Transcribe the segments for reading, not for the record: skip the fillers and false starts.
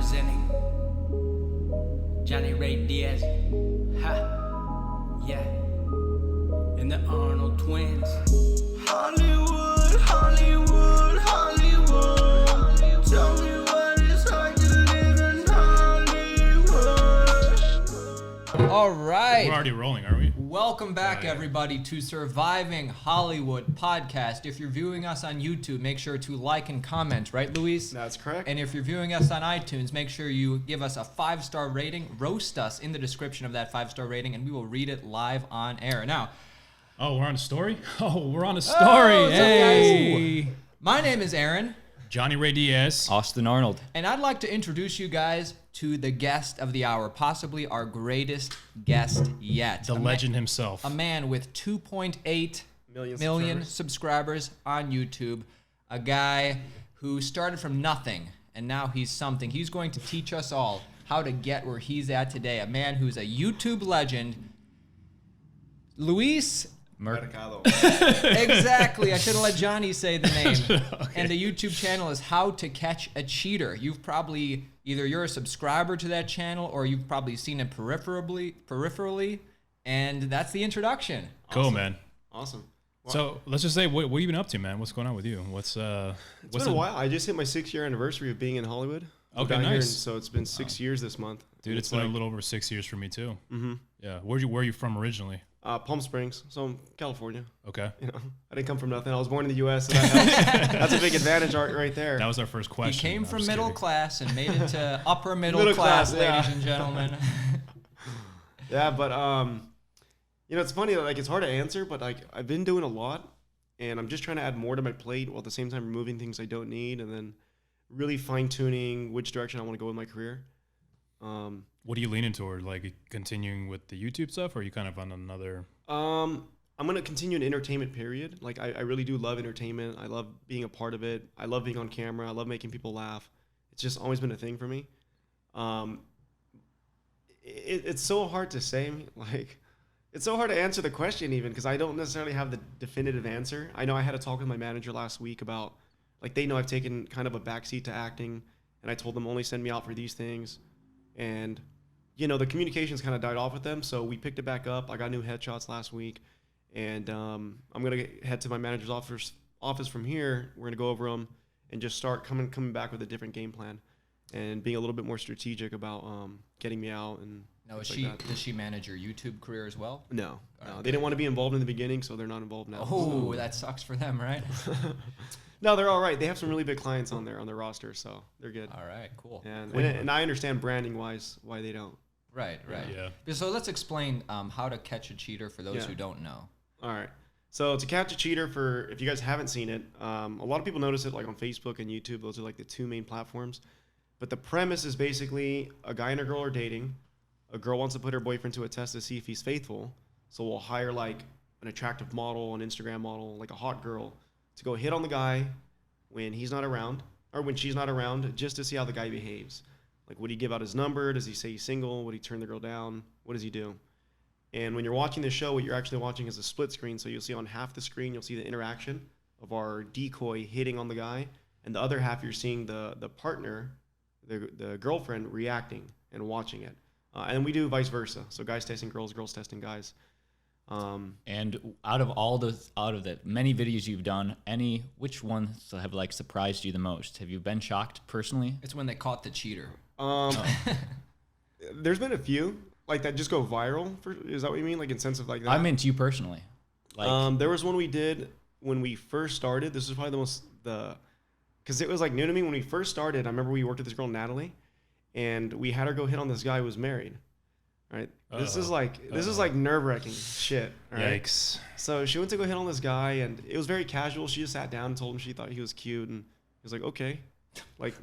representing Johnny Ray Diaz, yeah, and the Arnold twins. Hollywood, Hollywood, Hollywood. Tell me what it's like to live in Hollywood. All right. We're already rolling, are we? Welcome back, everybody, to Surviving Hollywood podcast. If you're viewing us on YouTube, make sure to like and comment, right, Luis? That's correct. And if you're viewing us on iTunes, make sure you give us a 5-star rating. Roast us in the description of that 5-star rating, and we will read it live on air. Now, Oh, we're on a story? Oh, we're on a story. what's up, Hey. guys? My name is Aaron, Johnny Ray Diaz. Austin Arnold. and I'd like to introduce you guys to the guest of the hour, possibly our greatest guest yet. The legend himself. A man with 2.8 Million million subscribers on YouTube. A guy who started from nothing, and now he's something. He's going to teach us all how to get where he's at today. A man who's a YouTube legend. Luis. Mercado. Exactly. I should have let Johnny say the name. And the YouTube channel is How to Catch a Cheater. You've probably, either you're a subscriber to that channel or you've probably seen it peripherally. And that's the introduction. Cool, man. Awesome. Wow. So let's just say, what you been up to, man? What's going on with you? It's been a while. I just hit my 6-year anniversary of being in Hollywood. Okay, Down here, nice. so it's been 6 years this month. Dude, it's been a little over 6 years for me, too. Mm-hmm. Yeah. Where are you from originally? Palm Springs, so I'm California. Okay. You know, I didn't come from nothing. I was born in the U.S., so that helps. That's a big advantage right there. That was our first He question. came I'm from just middle kidding. class and made it to upper middle Middle class, class, yeah. ladies and gentlemen. Yeah, but you know, it's funny. Like, it's hard to answer, but like I've been doing a lot, and I'm just trying to add more to my plate while at the same time removing things I don't need, and then really fine tuning which direction I want to go with my career. What are you leaning toward? Like continuing with the YouTube stuff, or are you kind of on another? I'm gonna continue in entertainment. Period. Like I really do love entertainment. I love being a part of it. I love being on camera. I love making people laugh. It's just always been a thing for me. It's so hard to say. Like, it's so hard to answer the question even because I don't necessarily have the definitive answer. I know I had a talk with my manager last week about like they know I've taken kind of a backseat to acting, and I told them only send me out for these things, and you know the communications kind of died off with them. So we picked it back up. I got new headshots last week. And I'm gonna head to my manager's office from here. We're gonna go over them and just start coming back with a different game plan, and being a little bit more strategic about getting me out and. Now, things like that. does she manage your YouTube career as well? No, Okay. they didn't want to be involved in the beginning, so they're not involved now. Oh, that sucks for them, right? No, they're all right. They have some really big clients on their roster, so they're good. All right, cool. And I understand branding wise why they don't. Right. Yeah. So let's explain how to catch a cheater for those Yeah. who don't know. All right. So to catch a cheater, for if you guys haven't seen it, a lot of people notice it like on Facebook and YouTube. Those are like the two main platforms. But the premise is basically a guy and a girl are dating. A girl wants to put her boyfriend to a test to see if he's faithful. So we'll hire like an attractive model, an Instagram model, like a hot girl, to go hit on the guy when he's not around, or when she's not around, just to see how the guy behaves. Like, would he give out his number? Does he say he's single? Would he turn the girl down? What does he do? And when you're watching the show, what you're actually watching is a split screen. So you'll see on half the screen, you'll see the interaction of our decoy hitting on the guy. And the other half, you're seeing the partner, the girlfriend, reacting and watching it. And we do vice versa. So guys testing girls, girls testing guys. And out of the many videos you've done, which ones have like surprised you the most? Have you been shocked personally? It's when they caught the cheater. There's been a few like that just go viral. Is that what you mean? Like in sense of like that? I meant you personally. Like, there was one we did when we first started. This was probably because it was like new to me when we first started. I remember we worked with this girl, Natalie, and we had her go hit on this guy who was married. Right. This is like nerve-wracking shit. Right? Yikes. So she went to go hit on this guy, and it was very casual. She just sat down and told him she thought he was cute, and he was like, okay, like,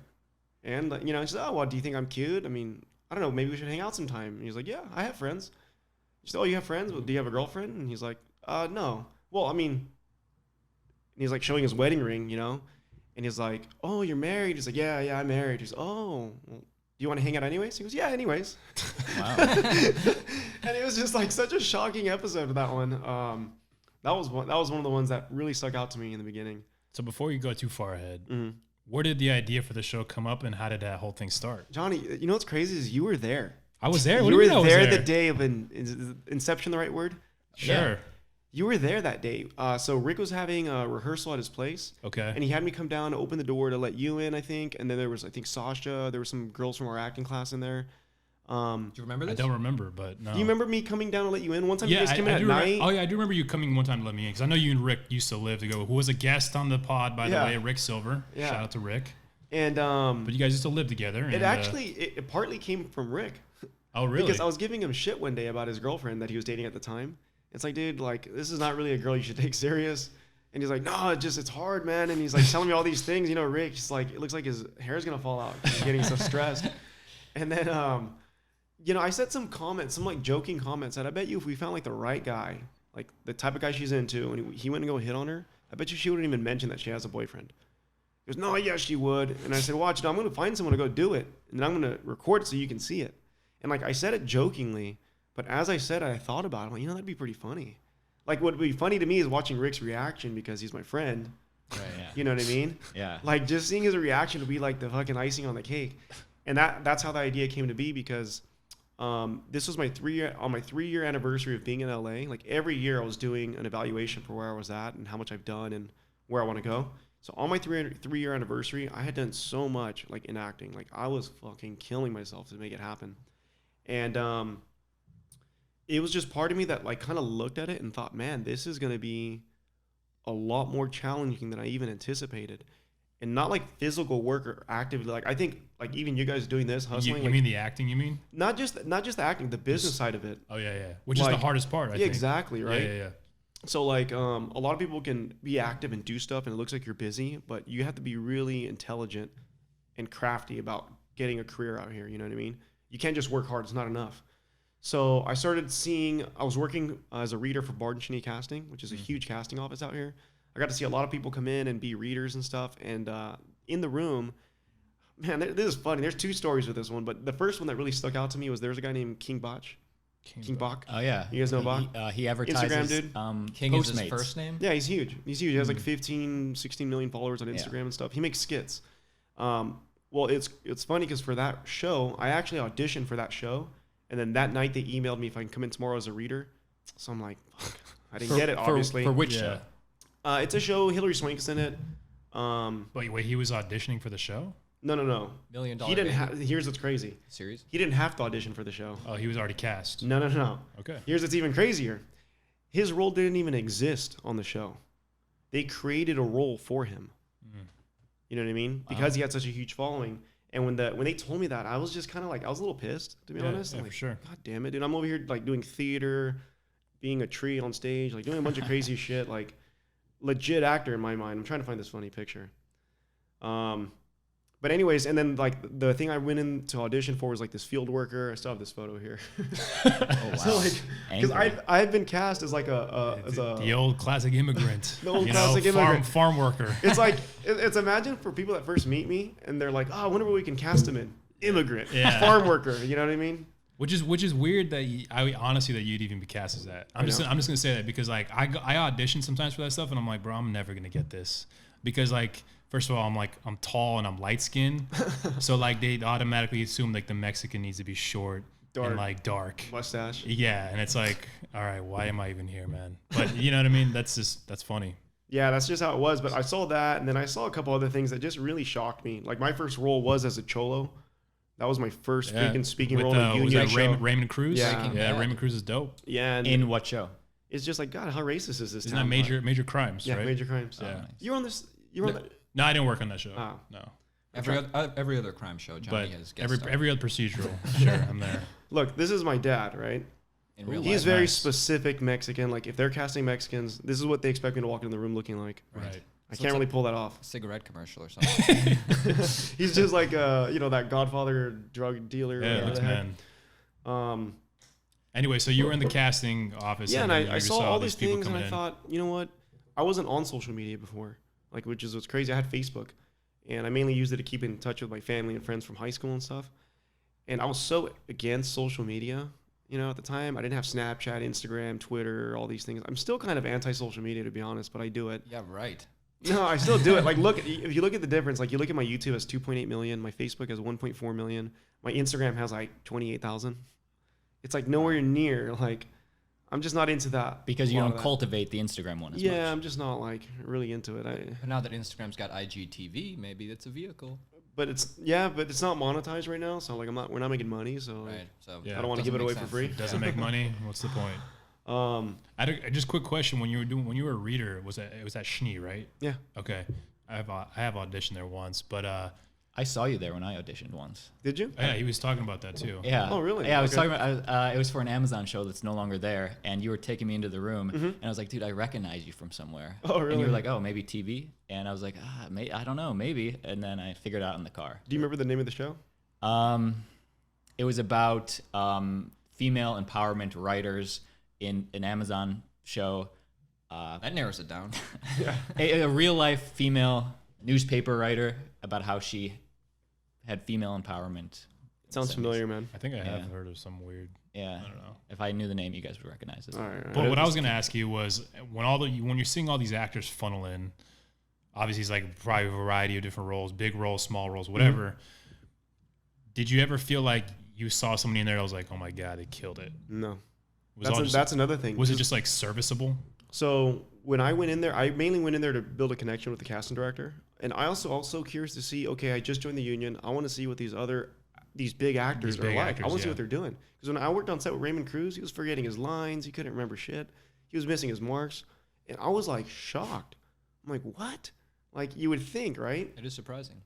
and you know, she said, oh, well, do you think I'm cute? I mean, I don't know, maybe we should hang out sometime. And he's like, yeah, I have friends. She said, oh, you have friends? Well, do you have a girlfriend? And he's like, no. Well, I mean, and he's like showing his wedding ring, you know, and he's like, oh, you're married? He's like, yeah, I'm married. He's, oh, well, do you want to hang out anyways? He goes, yeah, anyways. wow. And it was just like such a shocking episode of that one. That was one of the ones that really stuck out to me in the beginning. So before you go too far ahead, Where did the idea for the show come up, and how did that whole thing start? Johnny, you know what's crazy is you were there. I was there. What You do were you mean I was there there? the day of is Inception the right word? Sure. Yeah. You were there that day. So Rick was having a rehearsal at his place. Okay. And he had me come down to open the door to let you in, I think. And then there was, I think, Sasha. There were some girls from our acting class in there. Do you remember I this? don't remember, but no. Do you remember me coming down to let you in? One time Yeah, you guys came in I at do night. remember. Oh yeah, I do remember you coming one time to let me in because I know you and Rick used to live together. Who was a guest on the pod, by the Yeah. way, Rick Silver. Yeah. Shout out to Rick. And But you guys used to live together. it and, actually, it partly came from Rick. Oh really? Because I was giving him shit one day about his girlfriend that he was dating at the time. It's like, dude, like, this is not really a girl you should take serious. And he's like, no, it's hard, man. And he's like telling me all these things. You know, Rick, he's like, it looks like his hair's going to fall out. He's getting so stressed. And then, you know, I said some comments, some like joking comments that I bet you if we found like the right guy, like the type of guy she's into, and he went and go hit on her, I bet you she wouldn't even mention that she has a boyfriend. He goes, no, yeah, she would. And I said, watch, no, I'm going to find someone to go do it. And then I'm going to record it so you can see it. And like I said it jokingly, but as I said it, I thought about it. I'm like, you know, that'd be pretty funny. Like what would be funny to me is watching Rick's reaction because he's my friend. Right, yeah. You know what I mean? Yeah. Like just seeing his reaction would be like the fucking icing on the cake. And that's how the idea came to be because this was my 3-year anniversary of being in LA. Like every year I was doing an evaluation for where I was at and how much I've done and where I want to go. So on my 3-year anniversary, I had done so much like in acting. Like I was fucking killing myself to make it happen. And it was just part of me that like kind of looked at it and thought, man, this is going to be a lot more challenging than I even anticipated. And not like physical work or actively. Like I think like even you guys doing this, hustling. You like, mean the acting? You mean? not just the acting, the business side of it. Oh yeah. Which is the Like, hardest part. I Yeah, think. exactly, right? Yeah. So like a lot of people can be active and do stuff and it looks like you're busy, but you have to be really intelligent and crafty about getting a career out here, you know what I mean? You can't just work hard, it's not enough. So I was working as a reader for Bard & Cheney Casting, which is a huge casting office out here. I got to see a lot of people come in and be readers and stuff. And in the room, man, this is funny. There's 2 stories with this one, but the first one that really stuck out to me was there was a guy named King Bach. King Bach. Oh yeah. You guys know Bach? He advertises Instagram dude? King is his Postmates. first name? Yeah, he's huge. He has like 15, 16 million followers on Instagram and stuff. He makes skits. Well, it's funny because for that show, I actually auditioned for that show. And then that night they emailed me if I can come in tomorrow as a reader. So I'm like, fuck. I didn't get it, obviously. For which Yeah. show? It's a show. Hillary Swank's in it. Wait, he was auditioning for the show? No. $1 Million He didn't Baby have. Here's what's crazy. series. He didn't have to audition for the show. Oh, he was already cast. No. Okay. Here's what's even crazier. His role didn't even exist on the show. They created a role for him. You know what I mean? Because he had such a huge following. And when they told me that, I was just kind of like, I was a little pissed, to be honest. Yeah, I'm for like, sure. God damn it, dude. I'm over here like doing theater, being a tree on stage, like doing a bunch of crazy shit, like legit actor in my mind. I'm trying to find this funny picture. But anyways, and then like the thing I went in to audition for was like this field worker. I still have this photo here. Oh wow. So like, because I've been cast as like The old classic immigrant. The old you classic know, immigrant. Farm worker. It's like it's imagine for people that first meet me and they're like, oh, I wonder what we can cast him in. Immigrant, Yeah. farm worker. You know what I mean? Which is weird that I honestly that you'd even be cast as that. I'm just gonna say that because like I audition sometimes for that stuff and I'm like, bro, I'm never gonna get this because like first of all I'm tall and I'm light skinned, so like they automatically assume like the Mexican needs to be short and like dark mustache. Yeah, and it's like, all right, why am I even here, man? But you know what I mean? That's funny. Yeah, that's just how it was. But I saw that, and then I saw a couple other things that just really shocked me. Like my first role was as a cholo. That was my first freaking speaking role in a was union that show. Raymond Cruz? Yeah. Raymond Cruz is dope. Yeah, and In what show? it's just like, God, how racist is this? Isn't town? that major crimes? Yeah, right? major crimes. Yeah. nice. You were on this. You were on that. No, I didn't work on that show. Oh. No, Every other crime show, Johnny but has guest starred every other procedural. Sure, I'm there. Look, this is my dad, right? in real He's life. very Nice. specific Mexican. Like if they're casting Mexicans, this is what they expect me to walk into the room looking like. Right. I So can't it's really pull that off. Cigarette commercial or something. He's just like that Godfather drug dealer. Yeah, whatever looks the heck. man. Anyway, so you were in the casting office. Yeah, and then I you saw all these people things and coming I in. thought, you know what? I wasn't on social media before, like, which is what's crazy. I had Facebook, and I mainly used it to keep in touch with my family and friends from high school and stuff. And I was so against social media, at the time. I didn't have Snapchat, Instagram, Twitter, all these things. I'm still kind of anti-social media, to be honest, but I do it. Yeah, right. No, I still do it. Like, look, if you look at the difference, like you look at my YouTube has 2.8 million, my Facebook has 1.4 million, my Instagram has like 28,000. It's like nowhere near. Like, I'm just not into that. Because you don't cultivate the Instagram one as much. Yeah, I'm just not like really into it. But now that Instagram's got IGTV, maybe that's a vehicle. But it's not monetized right now. So like we're not making money. So Right. So Yeah. I don't want to give it away for free. Doesn't make money. What's the point? Just quick question: when you were a reader, was that Schnee, right? Yeah. Okay, I have auditioned there once, but I saw you there when I auditioned once. Did you? yeah, he was talking about that too. Yeah. Oh, really? Yeah, I was Okay. talking about. It was for an Amazon show that's no longer there, and you were taking me into the room, and I was like, "Dude, I recognize you from somewhere." Oh, And you really? were like, "Oh, maybe TV," and I was like, I don't know, maybe." And then I figured it out in the car. Do you remember the name of the show? It was about female empowerment writers in an Amazon show. that narrows it down. A real life female newspaper writer about how she had female empowerment. Sounds familiar, man. I think I have Yeah. heard of some weird. Yeah. I don't know. If I knew the name, you guys would recognize it. All right. But what I was gonna ask you was when you're seeing all these actors funnel in, obviously it's like probably a variety of different roles, big roles, small roles, whatever. Did you ever feel like you saw somebody in there that was like, oh my god, they killed it? No. Was That's another thing. Was it just like serviceable? So when I went in there, I mainly went in there to build a connection with the casting director, and I also curious to see. Okay, I just joined the union. I want to see what these big actors These big are like. actors, I want to see yeah. what they're doing. Because when I worked on set with Raymond Cruz, he was forgetting his lines. He couldn't remember shit. He was missing his marks, and I was like shocked. I'm like, what? Like you would think, right? It is surprising.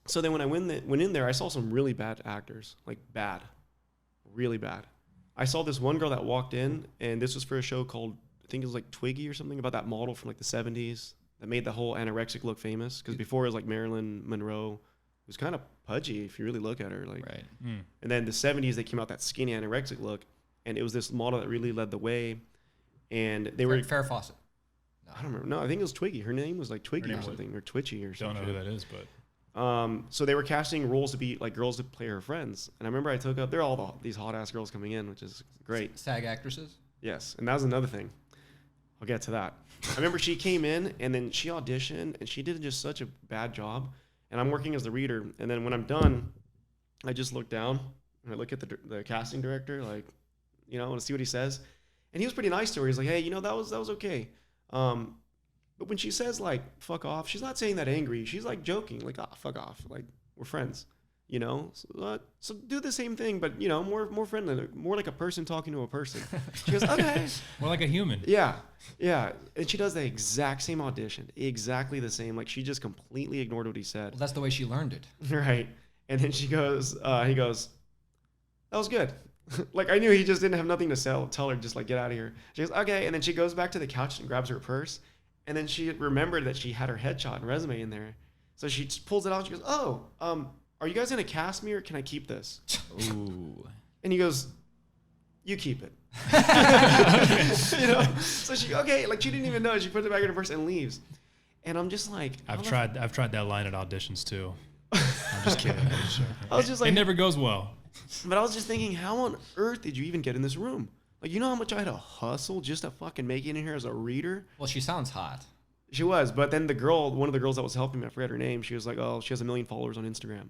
So then when I went in there, I saw some really bad actors, like bad, really bad. I saw this one girl that walked in, and this was for a show called, I think it was like Twiggy or something, about that model from like the 70s that made the whole anorexic look famous. Because before it was like Marilyn Monroe. It was kind of pudgy if you really look at her. Like, Right. And then the 70s, they came out that skinny anorexic look, and it was this model that really led the way. And they were, Fair Fawcett. I don't remember. No, I think it was Twiggy. Her name was like Twiggy name or was- something, or Twitchy or Don't something. know who that is, but So they were casting roles to be like girls to play her friends. And I remember I took up, they're all these hot ass girls coming in, which is great. SAG actresses. Yes. And that was another thing. I'll get to that. I remember she came in and then she auditioned and she did just such a bad job. And I'm working as the reader. And then when I'm done, I just look down and I look at the casting director, like, you know, to see what he says. And he was pretty nice to her. He's like, hey, you know, that was okay. But when she says like, fuck off, she's not saying that angry. She's like joking, like, ah, fuck off. Like, we're friends, you know? So do the same thing, but, you know, more friendly, more like a person talking to a person. She goes, okay. more like a human. Yeah. And she does the exact same audition, exactly the same. Like, she just completely ignored what he said. Well, that's the way she learned it. Right. And then he goes, that was good. Like, I knew he just didn't have nothing to tell her, just like, get out of here. She goes, okay. And then she goes back to the couch and grabs her purse. And then she remembered that she had her headshot and resume in there. So she just pulls it out and she goes, oh, are you guys going to cast me or can I keep this? Ooh. And he goes, you keep it. You know? So she, okay, like she didn't even know. She puts it back in her purse and leaves. And I'm just like, I've tried that line at auditions too. I'm just kidding. I was just like, it never goes well. but I was just thinking, how on earth did you even get in this room? Like, you know how much I had to hustle just to fucking make it in here as a reader? Well, she sounds hot. She was, but then one of the girls that was helping me, I forget her name, she was like, oh, she has 1 million followers on Instagram.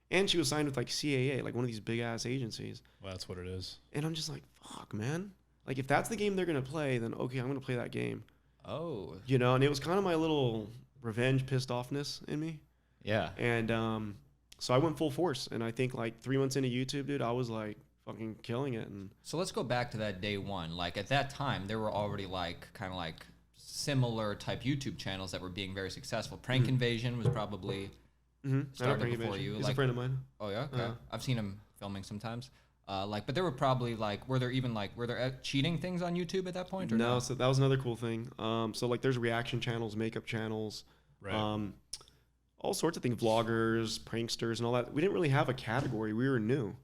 And she was signed with like CAA, like one of these big ass agencies. Well, that's what it is. And I'm just like, fuck, man. Like, if that's the game they're going to play, then okay, I'm going to play that game. Oh. You know, and it was kind of my little revenge pissed offness in me. Yeah. And so I went full force. And I think like 3 months into YouTube, dude, I was like fucking killing it. And So let's go back to that day one. Like at that time, there were already like kind of like similar type YouTube channels that were being very successful. Prank Invasion was probably I know started Frankie before Invasion. you. He's like, a friend of mine. Oh yeah, okay. I've seen him filming sometimes. But there were probably like, were there cheating things on YouTube at that point? Or No, so that was another cool thing. So like there's reaction channels, makeup channels, Right. all sorts of things, vloggers, pranksters, and all that. We didn't really have a category. We were new.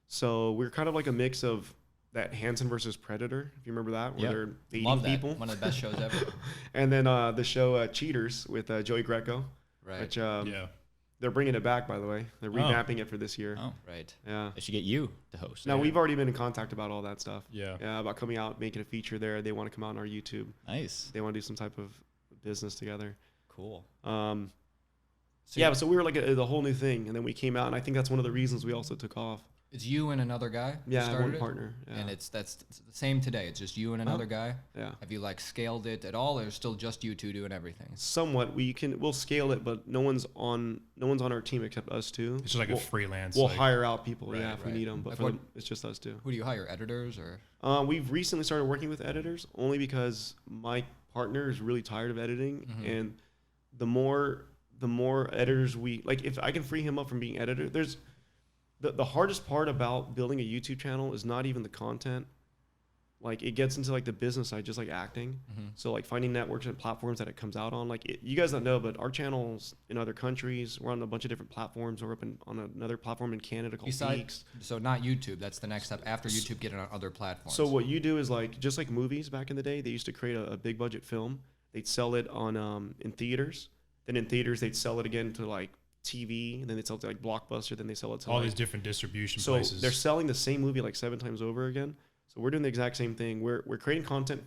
So we were kind of like a mix of that Hansen versus Predator, if you remember that, where Yep. they're dating Love that. people. One of the best shows ever. And then the show Cheaters with Joey Greco, Right. which Yeah. they're bringing it back, by the way. They're revamping it for this year. Oh. Right. Yeah. They should get you to host. Now, we've already been in contact about all that stuff. Yeah. Yeah, about coming out, making a feature there. They want to come out on our YouTube. Nice. They want to do some type of business together. Cool. So we were like the whole new thing, and then we came out, and I think that's one of the reasons we also took off. It's you and another guy. who Yeah, started one it? partner. Yeah. And it's the same today. It's just you and another guy. Yeah. Have you like scaled it at all, or still just you two doing everything? Somewhat. We'll scale it, but no one's on our team except us two. It's just like a freelance. We'll like, hire out people, Right, if we need them, but Like it's just us two. Who do you hire? Editors or? We've recently started working with editors only because my partner is really tired of editing, and the more editors we like, if I can free him up from being editor, there's the hardest part about building a YouTube channel is not even the content. Like it gets into like the business side, just like acting. So like finding networks and platforms that it comes out on. Like you guys don't know, but our channels in other countries, we're on a bunch of different platforms. We're up on another platform in Canada called Peaks. So not YouTube. That's the next step after YouTube. Get it on other platforms. So what you do is like just like movies back in the day, they used to create a big budget film. They'd sell it on in theaters. Then in theaters they'd sell it again to like TV, and then they sell it to like Blockbuster. Then they sell it to all like, these different distribution so places. they're selling the same movie like 7 times over again. So we're doing the exact same thing. We're creating content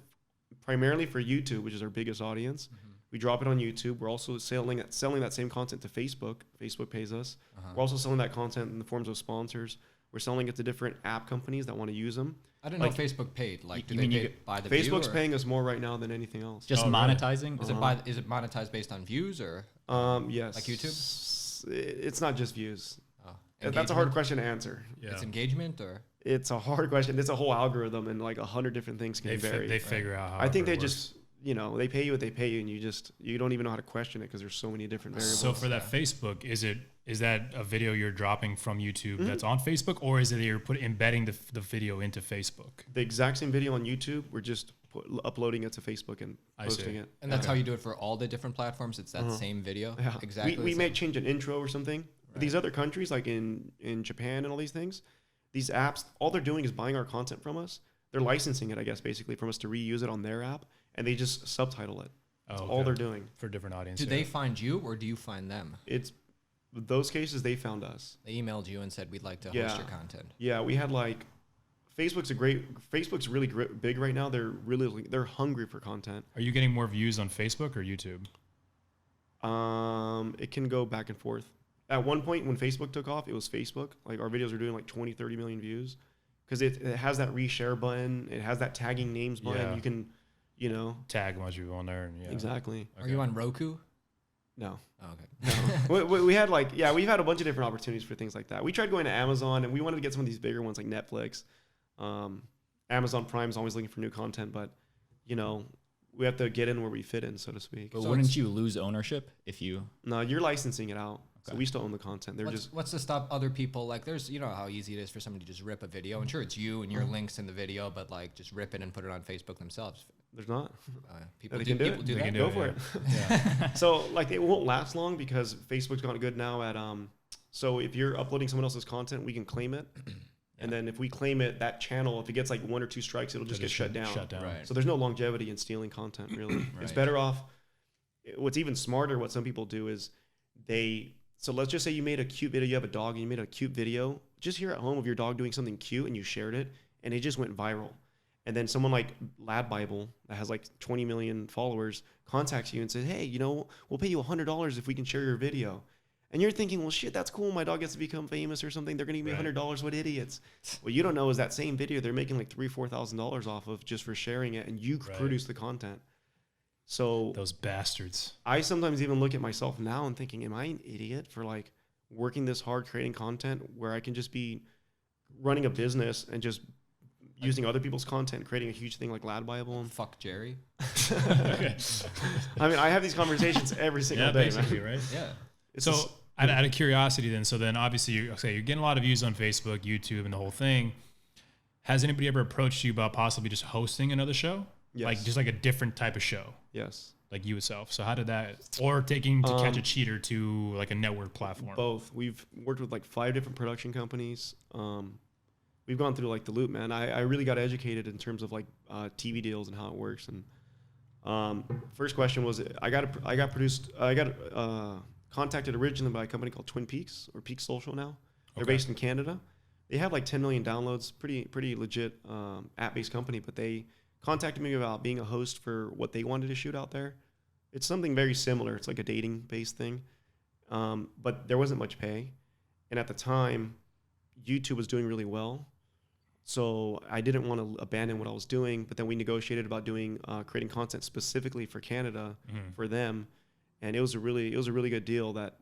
primarily for YouTube, which is our biggest audience. We drop it on YouTube. We're also selling that same content to Facebook. Facebook pays us. We're also selling that content in the forms of sponsors. We're selling it to different app companies that want to use them. I didn't know Facebook paid. Like, do you they mean pay by the view? Facebook's paying us more right now than anything else. Just really? monetizing? Is it monetized based on views or? Yes. Like YouTube? It's not just views. Oh, That's a hard question to answer. yeah. It's engagement or? It's a hard question. It's a whole algorithm, and like 100 different things can vary. They figure out how. I think they it works. just, they pay you what they pay you, and you don't even know how to question it because there's so many different variables. So for that Facebook, is that a video you're dropping from YouTube that's on Facebook, or is it you're embedding the video into Facebook? The exact same video on YouTube, we're just uploading it to Facebook and posting it. And that's how you do it for all the different platforms. It's that same video. Yeah. Exactly. We may change an intro or something. But these other countries, like in Japan and all these things, these apps, all they're doing is buying our content from us. They're licensing it, I guess, basically from us to reuse it on their app, and they just subtitle it. That's all they're doing. For different audiences. Do they find you or do you find them? It's those cases they found us. They emailed you and said we'd like to host your content. Yeah, we had like Facebook's really big right now. They're hungry for content. Are you getting more views on Facebook or YouTube? It can go back and forth. At one point when Facebook took off, it was Facebook. Like our videos were doing like 20, 30 million views because it has that reshare button. It has that tagging names button. Yeah. You can, Tag a bunch of people on there. And, yeah. Exactly. Are you on Roku? No. Oh, okay. No. we had we've had a bunch of different opportunities for things like that. We tried going to Amazon, and we wanted to get some of these bigger ones like Netflix. Amazon Prime's always looking for new content, but we have to get in where we fit in, so to speak. But wouldn't you lose ownership if you? No, you're licensing it out, so we still own the content. What's to stop other people? Like, there's how easy it is for somebody to just rip a video, and sure, it's you and your links in the video, but like just rip it and put it on Facebook themselves. There's not. People They do, can do people it. do They that. can do Go it, for yeah. it. So like it won't last long because Facebook's gone good now at so if you're uploading someone else's content, we can claim it. And then if we claim it, that channel, if it gets like 1 or 2 strikes, it'll just get shut down. Right. So there's no longevity in stealing content, really. It's better off. What's even smarter, what some people do is so let's just say you made a cute video, you have a dog and you made a cute video just here at home of your dog doing something cute and you shared it and it just went viral. And then someone like Lad Bible that has like 20 million followers contacts you and says, hey, we'll pay you $100 if we can share your video. And you're thinking, well, shit, that's cool. My dog gets to become famous or something. They're going to give me $100. What idiots. What you don't know is that same video, they're making like $3,000, $4,000 off of just for sharing it. And you produce the content. So Those bastards. I sometimes even look at myself now and thinking, am I an idiot for like working this hard, creating content where I can just be running a business and just using other people's content, creating a huge thing like Lad Bible. And Fuck Jerry. I mean, I have these conversations every single day, basically, man. right? Yeah. So out of curiosity then obviously you're getting a lot of views on Facebook, YouTube, and the whole thing. Has anybody ever approached you about possibly just hosting another show? Yes. Like just like a different type of show? Yes. Like you itself. So how did that, or taking To Catch a Cheater to like a network platform? Both. We've worked with like 5 different production companies. We've gone through like the loop, man. I really got educated in terms of like TV deals and how it works. And first question was, I got contacted originally by a company called Twin Peaks or Peak Social now. They're based in Canada. They have like 10 million downloads, pretty legit app-based company, but they contacted me about being a host for what they wanted to shoot out there. It's something very similar. It's like a dating based thing. But there wasn't much pay. And at the time, YouTube was doing really well. So I didn't want to abandon what I was doing, but then we negotiated about doing creating content specifically for Canada for them, and it was a really good deal that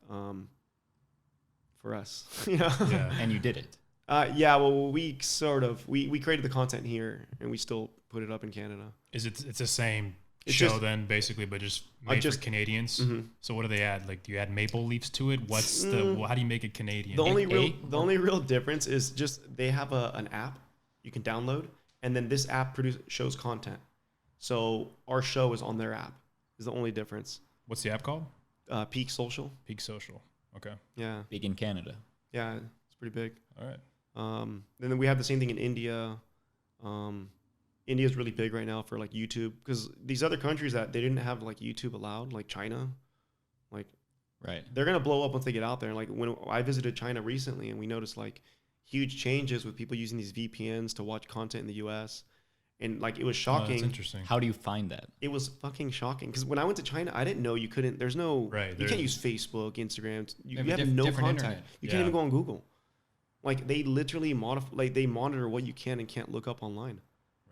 for us, you know. Yeah. And you did it. Yeah, well, we created the content here, and we still put it up in Canada. It's the same It's show just- then, basically, but just made for Canadians. So what do they add? Like, do you add maple leaves to it? What's how do you make it Canadian? The only real difference is just they have an app you can download, and then this app shows content. So our show is on their app. Is the only difference. What's the app called? Peak Social. Peak Social. Okay. Yeah, Big in Canada. yeah, it's pretty big. All right. And then we have the same thing in India. India is really big right now for like YouTube, because these other countries that they didn't have like YouTube allowed, like China, like Right. they're gonna blow up once they get out there. Like when I visited China recently, and we noticed like huge changes with people using these VPNs to watch content in the U.S. And like it was Oh, shocking. that's interesting. How do you find that? It was fucking shocking, because when I went to China, I didn't know you couldn't. There's no. Right, You can't use Facebook, Instagram. You They have a have no different contact. internet. You can't even go on Google. Like they literally they monitor what you can and can't look up online.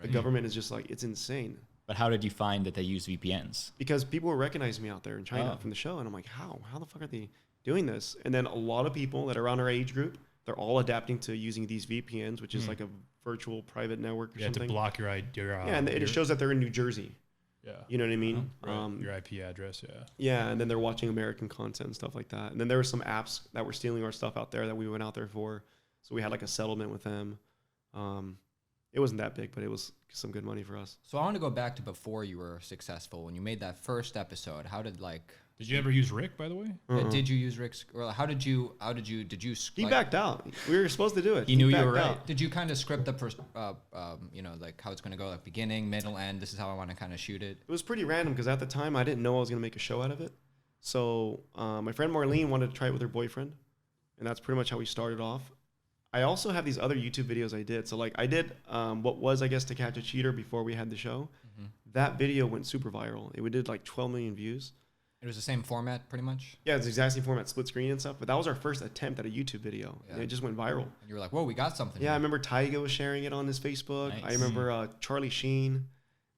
The government is just like, it's insane. But how did you find that they use VPNs? Because people were recognizing me out there in China Oh. from the show, and I'm like, how the fuck are they doing this? And then a lot of people that are around our age group, they're all adapting to using these VPNs, which is like a virtual private network or Yeah, something. to block your Yeah, and it shows that they're in New Jersey. Yeah. You know what I mean? Right. Your IP address. Yeah. Yeah, and then they're watching American content and stuff like that. And then there were some apps that were stealing our stuff out there that we went out there for. So we had like a settlement with them. It wasn't that big, but it was some good money for us. So I want to go back to before you were successful. When you made that first episode, how did Did you ever use Rick, by the way? did you use Rick's? Or did you? He backed out. We were supposed to do it. He knew you were backed right. out. Did you kind of script the like how it's going to go, like beginning, middle, end? This is how I want to kind of shoot it. It was pretty random, because at the time I didn't know I was going to make a show out of it. So my friend Marlene wanted to try it with her boyfriend, and that's pretty much how we started off. I also have these other YouTube videos I did. So like I did what was, I guess, To Catch a Cheater before we had the show. That video went super viral. It did like 12 million views. It was the same format, pretty much. Yeah, it's the exact same format, split screen and stuff. But that was our first attempt at a YouTube video. Yeah. And it just went viral. And you were like, "Whoa, we got something." Yeah, I here. remember Tyga was sharing it on his Facebook. I Nice. remember Charlie Sheen.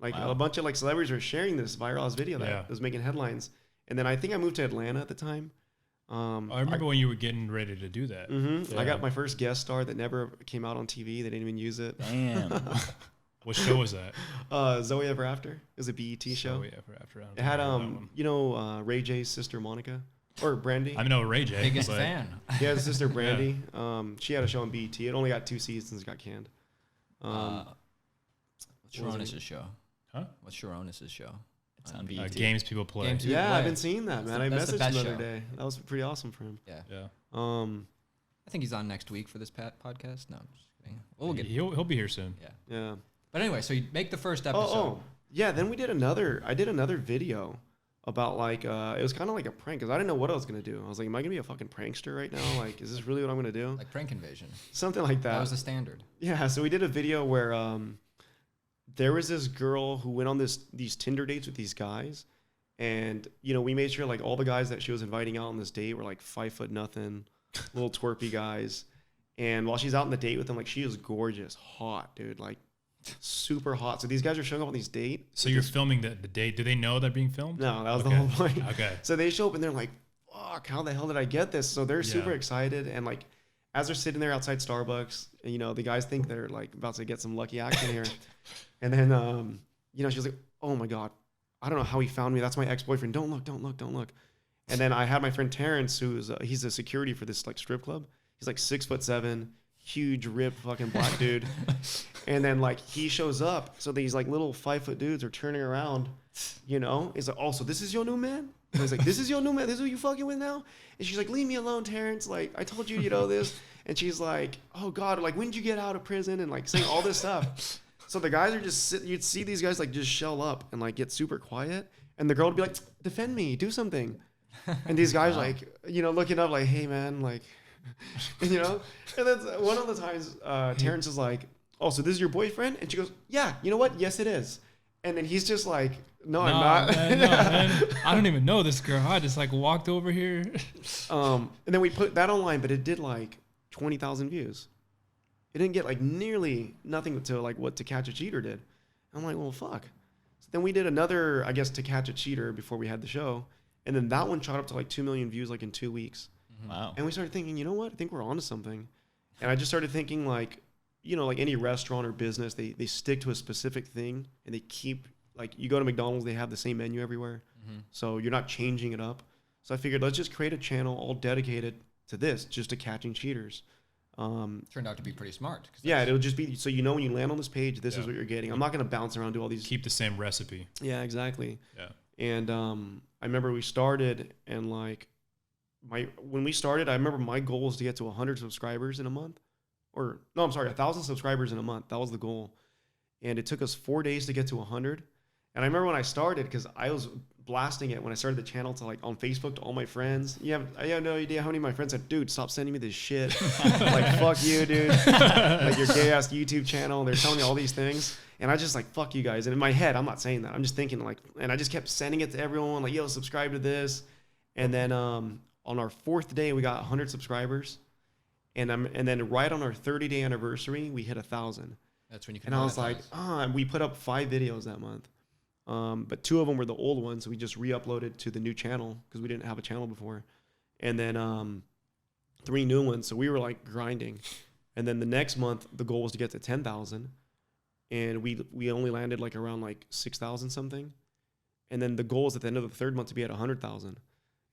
Like Wow. a bunch of like celebrities were sharing this viral ass video that was making headlines. And then I think I moved to Atlanta at the time. I remember when you were getting ready to do that. I got my first guest star that never came out on TV. They didn't even use it. Damn. What show was that? Zoe Ever After. It was a BET show. Oh, yeah, after It had Ray J's sister Monica, or Brandy. I know Ray J. Biggest but fan. He had a sister Brandy. She had a show on BET. It only got 2 seasons, got canned. What's what was it? Sharonis' show? Huh? What's Sharonis' show? It's on BET. Games people play. Games- Yeah, play. I've been seeing that, man. I That's the messaged best him the other show. day. That was pretty awesome for him. Yeah. Yeah. I think he's on next week for this podcast. No, I'm just kidding. We'll get. He'll be here soon. Yeah. Yeah. But anyway, so you make the first episode. Oh, yeah. Then we did another. I did another video about like it was kind of like a prank, because I didn't know what I was gonna do. I was like, am I gonna be a fucking prankster right now? Like, is this really what I'm gonna do? Like Prank Invasion. Something like that. That was the standard. Yeah, so we did a video where there was this girl who went on these Tinder dates with these guys, and we made sure like all the guys that she was inviting out on this date were like 5'0" little twerpy guys. And while she's out on the date with them, like she is gorgeous, hot, dude, like super hot. So these guys are showing up on these dates. So you're filming the date. Do they know they're being filmed? No, that was the Okay. whole point. Okay. So they show up and they're like, fuck, how the hell did I get this? So they're super Yeah. excited. And like, as they're sitting there outside Starbucks, the guys think they're like about to get some lucky action here. And then, she was like, oh my God, I don't know how he found me. That's my ex-boyfriend. Don't look. And then I had my friend Terrence, who's, he's a security for this like strip club. He's like 6'7", huge ripped fucking black dude. And then like he shows up. So these like little 5-foot dudes are turning around, He's like, oh, so this is your new man? And he's like, this is your new man? This is who you fucking with now? And she's like, leave me alone, Terrence. Like, I told you, this. And she's like, oh God, like, when did you get out of prison? And like saying all this stuff. So the guys are just sitting, you'd see these guys like just shell up and like get super quiet. And the girl would be like, defend me, do something. And these guys like, looking up like, hey man, like, and then one of the times Terrence is like, oh, so this is your boyfriend? And she goes, yeah, you know what? Yes, it is. And then he's just like, no, I'm No, not. man, no, man. I don't even know this girl. I just like walked over here. And then we put that online, but it did like 20,000 views. It didn't get like nearly nothing to like what To Catch a Cheater did. I'm like, well, fuck. So then we did another, I guess, To Catch a Cheater before we had the show. And then that one shot up to like 2 million views like in 2 weeks. Wow. And we started thinking, you know what? I think we're onto something. And I just started thinking like, you know, like any restaurant or business, they stick to a specific thing and they keep, like you go to McDonald's, they have the same menu everywhere. So you're not changing it up. So I figured let's just create a channel all dedicated to this, just to catching cheaters. Turned out to be pretty smart. Yeah, it'll just be, so you know when you land on this page, this is what you're getting. I'm not going to bounce around, do all these. Keep the same recipe. Yeah, exactly. Yeah. And I remember we started and like, when we started, I remember my goal was to get to 100 subscribers in a month. Or, no, I'm sorry, 1,000 subscribers in a month. That was the goal. And it took us 4 days to get to 100. And I remember when I started, because I was blasting it when I started the channel to like on Facebook to all my friends. I have no idea how many of my friends said, dude, stop sending me this shit. Like, fuck you, dude. Like your gay ass YouTube channel. They're telling me all these things. And I just like, fuck you guys. And in my head, I'm not saying that. I'm just thinking like, and I just kept sending it to everyone, like, yo, subscribe to this. And then on our 4th day, we got 100 subscribers. And then right on our 30-day anniversary, we hit 1,000. That's when you can. And I was like, and we put up 5 videos that month. But 2 of them were the old ones, so we just re-uploaded to the new channel because we didn't have a channel before. And then 3 new ones, so we were like grinding. And then the next month, the goal was to get to 10,000, and we only landed like around like 6,000 something. And then the goal was at the end of the 3rd month to be at 100,000.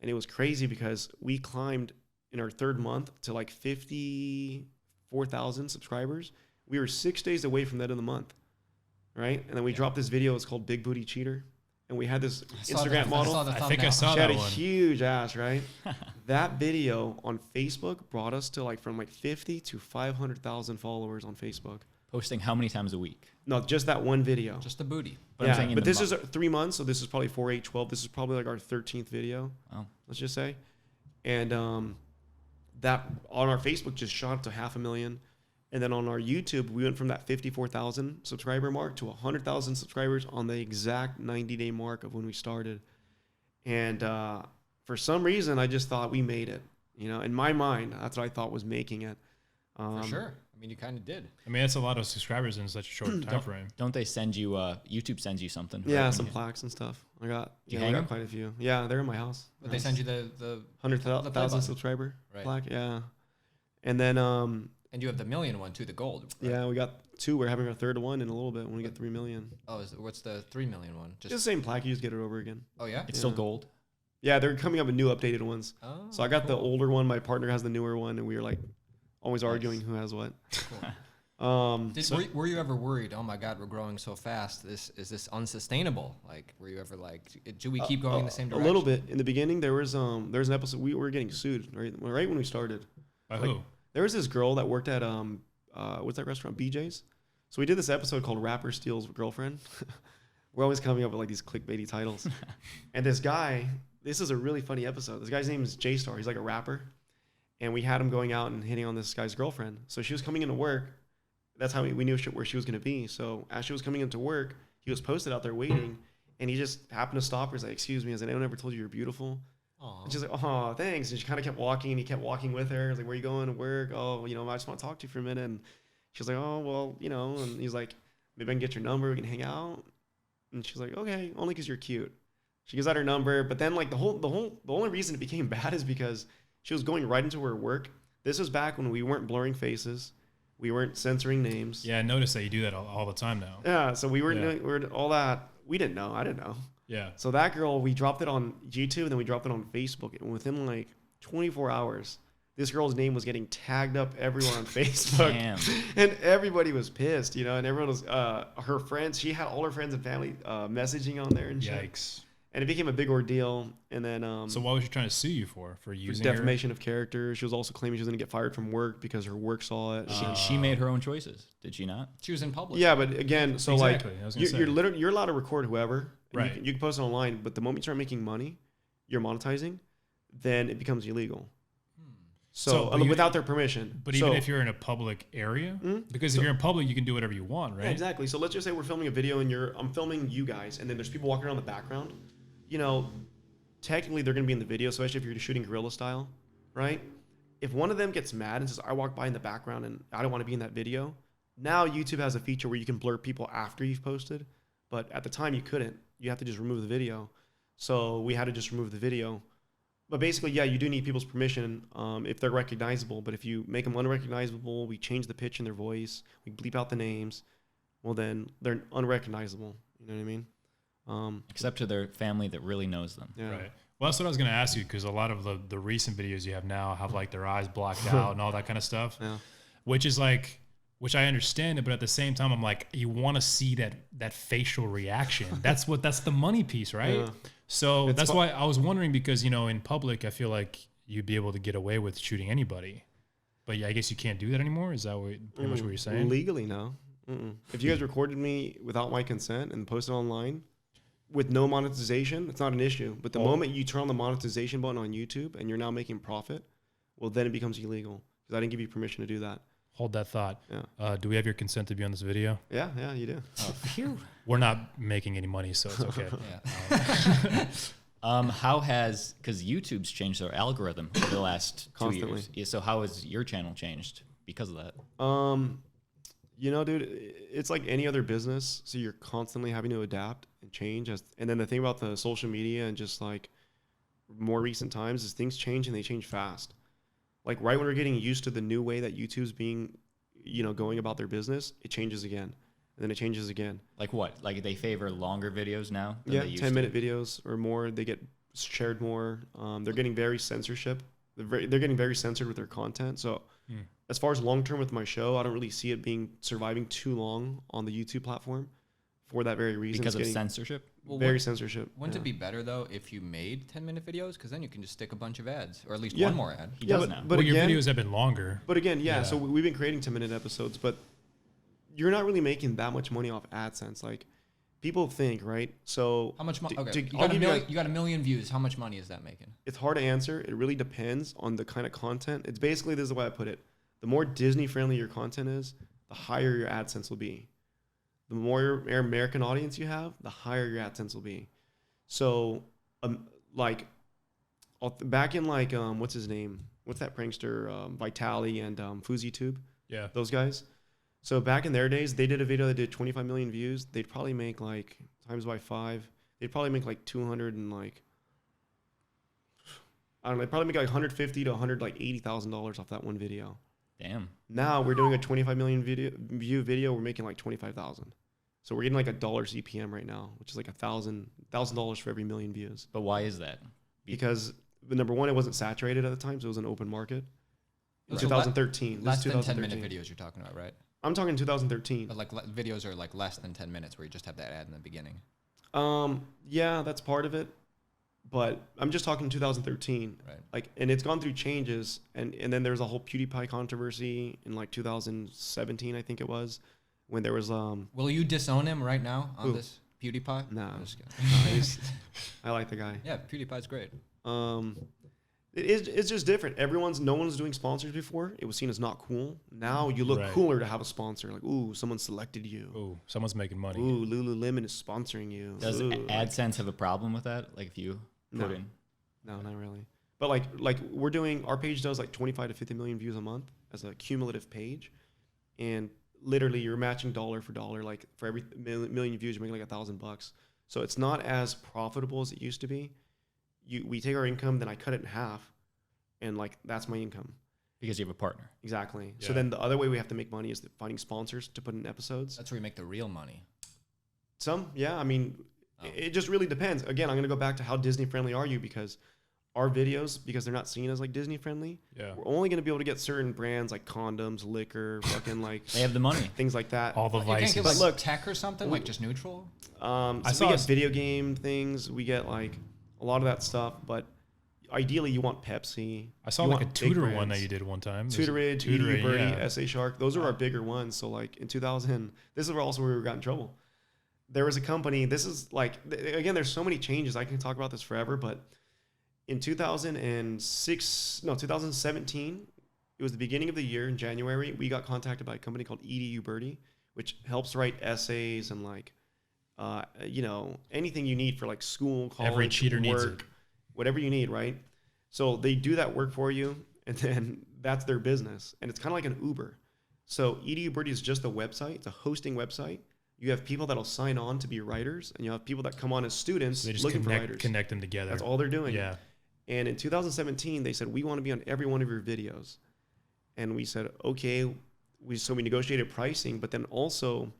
And it was crazy because we climbed in our 3rd month to like 54,000 subscribers. We were 6 days away from that in the month. Right? And then we dropped this video. It's called Big Booty Cheater. And we had this Instagram model. I think I saw She had that a one. huge ass, right? That video on Facebook brought us to like from like 50 to 500,000 followers on Facebook. Posting how many times a week? No, just that one video. just the booty. But I'm saying in but the this is month. 3 months, so this is probably 4, 8, 12. This is probably like our 13th video. Oh. Let's just say. And that on our Facebook just shot up to 500,000. And then on our YouTube, we went from that 54,000 subscriber mark to 100,000 subscribers on the exact 90-day mark of when we started. And for some reason, I just thought we made it. You know, in my mind, that's what I thought was making it. For sure. I mean, you kind of did. I mean, that's a lot of subscribers in such a short time frame. Don't they send you? YouTube sends you something. Yeah, right? some plaques and stuff. I got hang 'em? quite a few. Yeah, they're in my house. But they send you the 100,000 button. subscriber Right. plaque. Yeah, and then and you have the million one too, the gold. Right? yeah, we got 2. We're having our 3rd one in a little bit when we get 3 million. Oh, what's the 3 million one? Just the same plaque. You just get it over again. Oh yeah. It's still gold. Yeah, they're coming up with new updated ones. Oh, So I got the cool. older one. My partner has the newer one, and we were like always arguing who has what. Were you ever worried? Oh my God, we're growing so fast. Is this unsustainable? Like, were you ever like, do we keep going in the same direction? A little bit. In the beginning, there was an episode we were getting sued right when we started. By Like, who? There was this girl that worked at what's that restaurant? BJ's. So we did this episode called Rapper Steals Girlfriend. We're always coming up with like these clickbaity titles. And this guy, this is a really funny episode. This guy's name is J-Star. He's like a rapper. And we had him going out and hitting on this guy's girlfriend. So she was coming into work. That's how we knew where she was going to be. So as she was coming into work, he was posted out there waiting. And he just happened to stop her. He's like, excuse me, has anyone ever told you you're beautiful? Aw. And she's like, oh, thanks. And she kind of kept walking, and he kept walking with her. He's like, where are you going to work? Oh, you know, I just want to talk to you for a minute. And she's like, oh, well, you know. And he's like, maybe I can get your number. We can hang out. And she's like, okay, only because you're cute. She gives out her number. But then, like, the only reason it became bad is because she was going right into her work. This was back when we weren't blurring faces. We weren't censoring names. Yeah, I noticed that you do that all the time now. Yeah, so we weren't doing all that. We didn't know. I didn't know. Yeah. So that girl, we dropped it on YouTube, and then we dropped it on Facebook. And within like 24 hours, this girl's name was getting tagged up everywhere on Facebook. Damn. And everybody was pissed, you know, and everyone was, her friends, she had all her friends and family messaging on there and shit. Yikes. And it became a big ordeal. And then So what was she trying to sue you for? For using defamation of character. She was also claiming she was going to get fired from work because her work saw it. She made her own choices, did she not? She was in public. Yeah, but again, so Exactly, I was like gonna you're say. literally you're allowed to record whoever, and Right. You can post it online. But the moment you start making money, you're monetizing, then it becomes illegal. So, but even- without their permission. But even if you're in a public area, because if you're in public, you can do whatever you want, right? Yeah, exactly. So let's just say we're filming a video and I'm filming you guys, and then there's people walking around the background. You know, technically they're going to be in the video, especially if you're shooting guerrilla style, right? If one of them gets mad and says, I walk by in the background and I don't want to be in that video, now YouTube has a feature where you can blur people after you've posted, but at the time you couldn't. You have to just remove the video. So we had to just remove the video. But basically, yeah, you do need people's permission if they're recognizable. But if you make them unrecognizable, we change the pitch in their voice, we bleep out the names, well, then they're unrecognizable. You know what I mean? Except to their family that really knows them. Yeah. Right. Well, that's what I was going to ask you, because a lot of the recent videos you have now have like their eyes blocked out and all that kind of stuff, Yeah. which is like, which I understand it, but at the same time, I'm like, you want to see that facial reaction. That's the money piece, right? Yeah. So It's that's why I was wondering, because, you know, in public, I feel like you'd be able to get away with shooting anybody, but yeah, I guess you can't do that anymore. Is that pretty much what you're saying? Legally, no. If you guys recorded me without my consent and posted online with no monetization, it's not an issue. But the moment you turn on the monetization button on YouTube and you're now making profit, well, then it becomes illegal because I didn't give you permission to do that. Hold that thought. Yeah. Do we have your consent to be on this video? Yeah, you do. We're not making any money, so it's okay. How has, because YouTube's changed their algorithm over the last 2 Constantly. years. Yeah, so how has your channel changed because of that? You know, dude, it's like any other business. So you're constantly having to adapt and change. And then the thing about the social media and just like more recent times is things change and they change fast. Like right when we're getting used to the new way that YouTube's being, you know, going about their business, it changes again. And then it changes again. Like what? Like they favor longer videos now than Yeah, they used 10-minute videos or more. They get shared more. They're getting very censorship. They're getting very censored with their content. So as far as long term with my show, I don't really see it being surviving too long on the YouTube platform for that very reason. because It's of getting censorship? Well, very censorship. Wouldn't Yeah. it be better though if you made 10-minute videos? Because then you can just stick a bunch of ads, or at least Yeah. one more ad. He Yeah, does now. but Well, your again, videos have been longer. But again, yeah, Yeah. so we've been creating 10-minute episodes, but you're not really making that much money off AdSense. Like people think, right? So How much money? Okay, you I'll got, give you guys, you got 1 million views. How much money is that making? it's hard to answer. It really depends on the kind of content. It's basically, this is the way I put it. The more Disney friendly your content is, the higher your AdSense will be. The more your American audience you have, the higher your AdSense will be. So, like, back in like, what's his name? What's that prankster? Vitali and FuzzyTube. Yeah. Those guys. So back in their days, they did a video that did 25 million views. They'd probably make like times by 5. They'd probably make like 200 and like, I don't know. They'd probably make like 150 to 100 like $80,000 off that one video. Damn. Now we're doing a 25 million view video. We're making like 25,000. So we're getting like $1 CPM right now, which is like $1,000 for every million views. But why is that? Because number one, it wasn't saturated at the time, so it was an open market. In So 2013. This Less is than 2013. 10-minute videos you're talking about, right? I'm talking 2013. But like videos are like less than 10 minutes where you just have that ad in the beginning. Yeah, that's part of it. But I'm just talking 2013. Right. Like, and it's gone through changes. And then there's a whole PewDiePie controversy in like 2017, I think it was, when there was Will you disown him right now on Who? this PewDiePie? No. I'm just kidding. I like the guy. Yeah, PewDiePie's great. It's just different. No one was doing sponsors before. It was seen as not cool. Now you look Right. cooler to have a sponsor. Like, ooh, someone selected you. Oh, someone's making money. Ooh, Lululemon is sponsoring you. Does Ooh, AdSense have a problem with that? Like if you put No. in? No, not really. But like we're doing, our page does like 25 to 50 million views a month as a cumulative page, and literally you're matching dollar for dollar. Like for every million views, you're making like $1,000. So it's not as profitable as it used to be. We take our income, then I cut it in half, and like that's my income. Because you have a partner. Exactly. So Yeah. then the other way we have to make money is finding sponsors to put in episodes. That's where you make the real money. Some, yeah. I mean, it just really depends. Again, I'm going to go back to how Disney friendly are you, because our videos, because they're not seen as like Disney friendly, Yeah. we're only going to be able to get certain brands like condoms, liquor, fucking like They have the money. things like that. All the You can't vices. get like Look, tech or something, like just neutral? So saw we get s- video game things. We get like a lot of that stuff, but ideally you want Pepsi. I saw You like a want big tutor one brands. that you did one time. There's a Tutorage, Tutorage, ED Birdie, yeah. SA Shark. Those are our bigger ones. So like in 2000, this is where also where we got in trouble. There was a company. This is like, again, there's so many changes. I can talk about this forever, but in 2017, it was the beginning of the year in January, we got contacted by a company called EDU Birdie, which helps write essays and like, anything you need for like school, college, Every cheater needs it. whatever you need, right? So they do that work for you, and then that's their business. And it's kind of like an Uber. So EDU Birdie is just a website. It's a hosting website. You have people that'll sign on to be writers, and you have people that come on as students So they just looking for writers. connect them together. That's all they're doing. Yeah. And in 2017, they said, we want to be on every one of your videos. And we said, okay. So we negotiated pricing, but then also,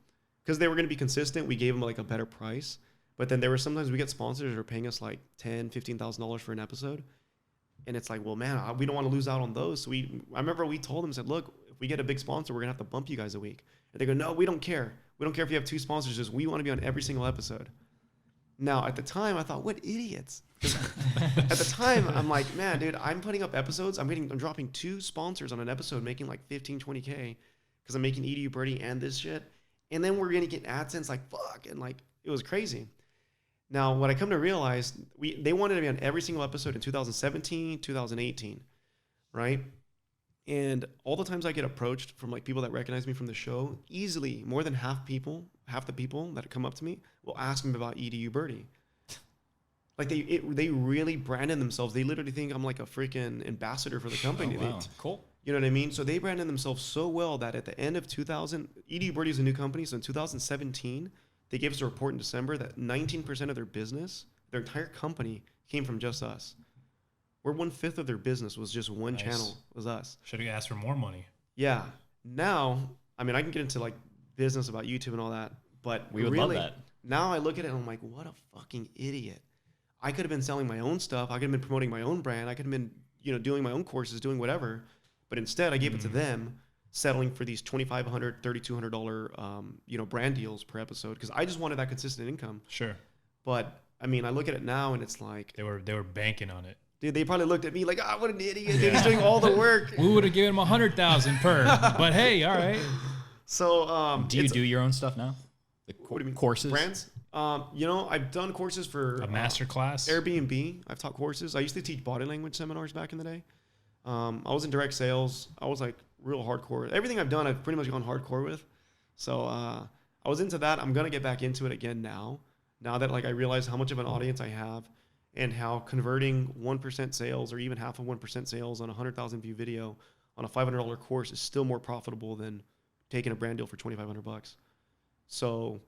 because they were going to be consistent, we gave them like a better price. But then there were sometimes we get sponsors that are paying us like $10,000, $15,000 for an episode. And it's like, well, man, we don't want to lose out on those. So I remember we told them, said, look, if we get a big sponsor, we're going to have to bump you guys a week. And they go, no, we don't care. We don't care if you have 2 sponsors. Just we want to be on every single episode. Now, at the time, I thought, what idiots. At the time, I'm like, man, dude, I'm putting up episodes. I'm dropping 2 sponsors on an episode, making like 15, 20K because I'm making EDU Birdie and this shit. And then we're going to get AdSense, like, fuck. And like, it was crazy. Now, what I come to realize, they wanted to be on every single episode in 2017, 2018, right? And all the times I get approached from like people that recognize me from the show, easily more than half the people that come up to me will ask me about EDU Birdie. Like they really branded themselves. They literally think I'm like a freaking ambassador for the company. Oh, wow. Cool. You know what I mean? So they branded themselves so well that at the end of EDU Birdie is a new company. So in 2017, they gave us a report in December that 19% of their business, their entire company, came from just us. Where 1/5 of their business was just one channel, was us. Should have asked for more money. Yeah. Now, I mean, I can get into like business about YouTube and all that, but We would really, love that. now I look at it and I'm like, what a fucking idiot. I could have been selling my own stuff. I could have been promoting my own brand. I could have been, doing my own courses, doing whatever. But instead, I gave it to them, settling for these $2,500, $3,200, brand deals per episode because I just wanted that consistent income. Sure. But I mean, I look at it now and it's like, They were banking on it. dude, they probably looked at me like, what an idiot. Dude, he's doing all the work. We would have given him 100,000 per. But hey, all right. So, Do you do your own stuff now? what do you mean? Courses? Brands? I've done courses for A master class. Airbnb. I've taught courses. I used to teach body language seminars back in the day. I was in direct sales. I was like real hardcore. Everything I've done, I've pretty much gone hardcore with. So I was into that. I'm going to get back into it again now that like I realize how much of an audience I have and how converting 1% sales or even half of 1% sales on a 100,000 view video on a $500 course is still more profitable than taking a brand deal for $2,500. So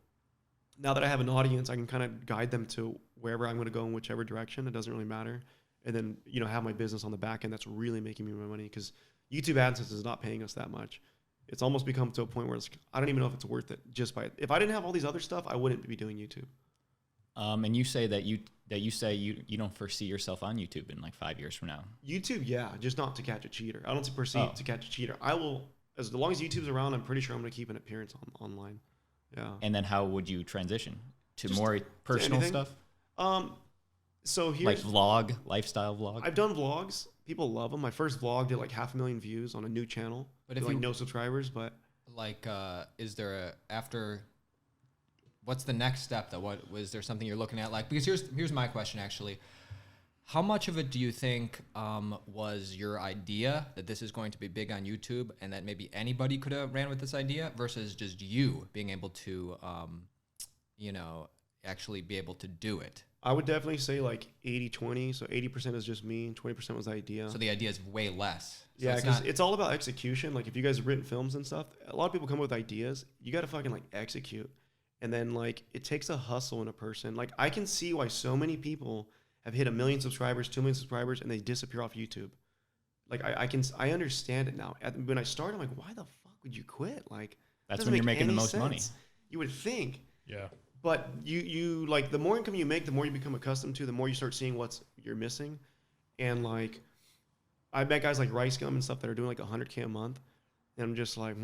now that I have an audience, I can kind of guide them to wherever I'm going to go in whichever direction. It doesn't really matter. And then, have my business on the back end that's really making me my money because YouTube AdSense is not paying us that much. It's almost become to a point where I don't even know if it's worth it just by it. If I didn't have all these other stuff, I wouldn't be doing YouTube. And you say that you don't foresee yourself on YouTube in like 5 years from now. YouTube, yeah, just not to catch a cheater. I don't perceive to catch a cheater. I will, as long as YouTube's around, I'm pretty sure I'm going to keep an appearance online. Yeah. And then how would you transition to Just more personal anything. stuff? So Like here's lifestyle vlog? I've done vlogs. People love them. My first vlog did like 500,000 views on a new channel. But if like you- no subscribers, but Like, is there what's the next step though? What was there something you're looking at? Like, because here's my question actually. How much of it do you think was your idea that this is going to be big on YouTube and that maybe anybody could have ran with this idea versus just you being able to, actually be able to do it? I would definitely say like 80-20. So 80% is just me, 20% was the idea. So the idea is way less. So Yeah, it's because not, it's all about execution. Like if you guys have written films and stuff, a lot of people come up with ideas. You got to fucking like execute. And then like it takes a hustle in a person. Like I can see why so many people have hit 1 million subscribers, 2 million subscribers, and they disappear off YouTube. Like I understand it now. When I started, I'm like, why the fuck would you quit? Like That's doesn't when you're make making the any most money. sense. You would think. Yeah. But you like the more income you make, the more you become accustomed to, the more you start seeing what's you're missing. And like I met guys like Rice Gum and stuff that are doing like 100K a month. And I'm just like,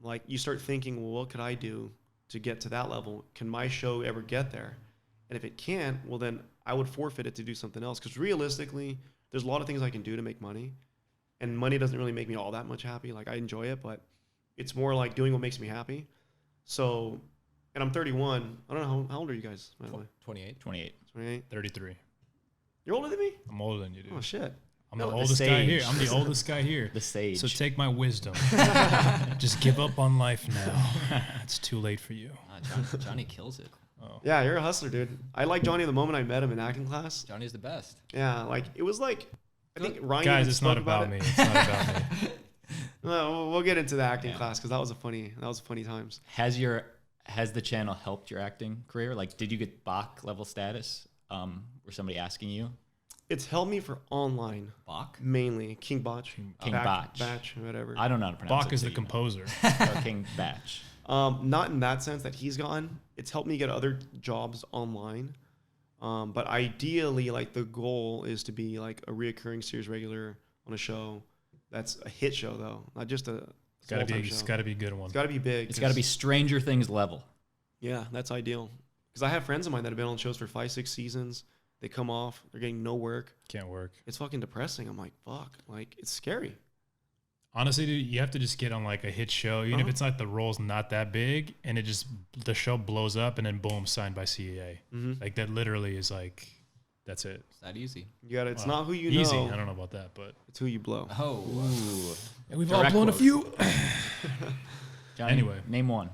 Like you start thinking, well, what could I do to get to that level? Can my show ever get there? And if it can't, well then I would forfeit it to do something else. Because realistically, there's a lot of things I can do to make money. And money doesn't really make me all that much happy. Like I enjoy it, but it's more like doing what makes me happy. So, and I'm 31. I don't know, how old are you guys, by the way? 28. 28. 28? 33. You're older than me? I'm older than you, dude. Oh, shit. I'm No, the the oldest guy here. sage. I'm the oldest guy here. The sage. So take my wisdom. Just give up on life now. It's too late for you. Johnny kills it. Yeah, you're a hustler, dude. I like Johnny the moment I met him in acting class. Johnny's the best. Yeah, like, it was like, I think Ryan Guys, even it's spoke not about it. me. It's not about me. No, we'll get into the acting class because that was funny times. Has the channel helped your acting career? Like, did you get Bach level status? Were somebody asking you? It's helped me for online, Bach? mainly. King Botch. King Botch. Batch, whatever. I don't know how to pronounce Bach it. is so the you know. composer. Or King Batch. Not in that sense that he's gone. It's helped me get other jobs online. But ideally, like, the goal is to be like a reoccurring series regular on a show. That's a hit show though, not just a small time show. It's got to be a good one. It's got to be big. It's got to be Stranger Things level. Yeah, that's ideal. Because I have friends of mine that have been on shows for 5-6 seasons. They come off, they're getting no work. Can't work. It's fucking depressing. I'm like, fuck. Like, it's scary. Honestly, dude, you have to just get on like a hit show, even if it's like the role's not that big, and the show blows up, and then boom, signed by CAA. Like that literally is like, that's it. It's that easy. You got It's not who you Easy. know. I don't know about that, but It's who you blow. Oh. Ooh. and we've Direct all blown quote. a few. Johnny, Anyway. name one.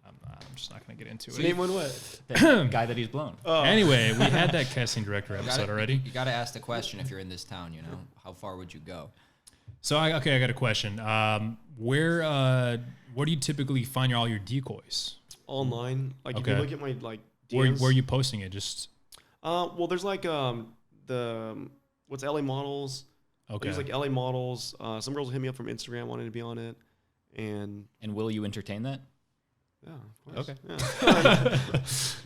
I'm just not gonna get into So it. name one what? The guy that he's blown. Anyway, we had that casting director episode already. You got to ask the question if you're in this town, you know? How far would you go? So I got a question. Where do you typically find all your decoys? Online. Like, if you Okay. look at my, like, Where DMs. are you posting it? Just Well, there's like what's LA Models. okay. There's like LA Models. Some girls hit me up from Instagram wanting to be on it, and And will you entertain that? yeah, of course. Okay. Yeah.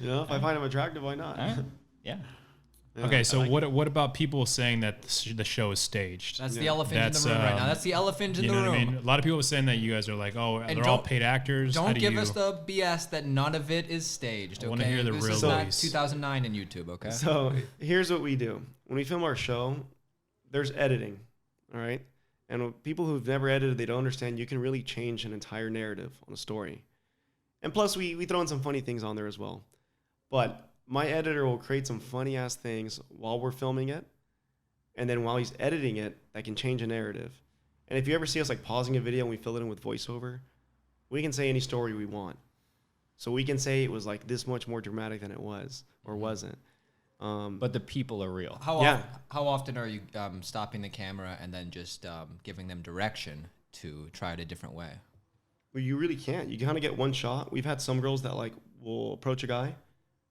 You know, if I find them attractive, why not? All right. Yeah. Yeah, Okay, I so like what about people saying that the show is staged? That's the Yeah. elephant in That's, the room right now. That's the elephant in You the know room. what I mean? A lot of people are saying that you guys are like, oh, And they're all don't- paid actors. How Don't do give you, us the BS that none of it is staged. I Okay, wanna hear the this real is not voice. 2009 in YouTube. Okay. So here's what we do. When we film our show, there's editing, all right? And with people who've never edited, they don't understand you can really change an entire narrative on a story. And plus, we throw in some funny things on there as well. But my editor will create some funny-ass things while we're filming it. And then while he's editing it, that can change a narrative. And if you ever see us like pausing a video and we fill it in with voiceover, we can say any story we want. So we can say it was like this much more dramatic than it was or wasn't. But the people are real. Yeah. How often are you stopping the camera and then just giving them direction to try it a different way? Well, you really can't. You kind of get one shot. We've had some girls that like will approach a guy,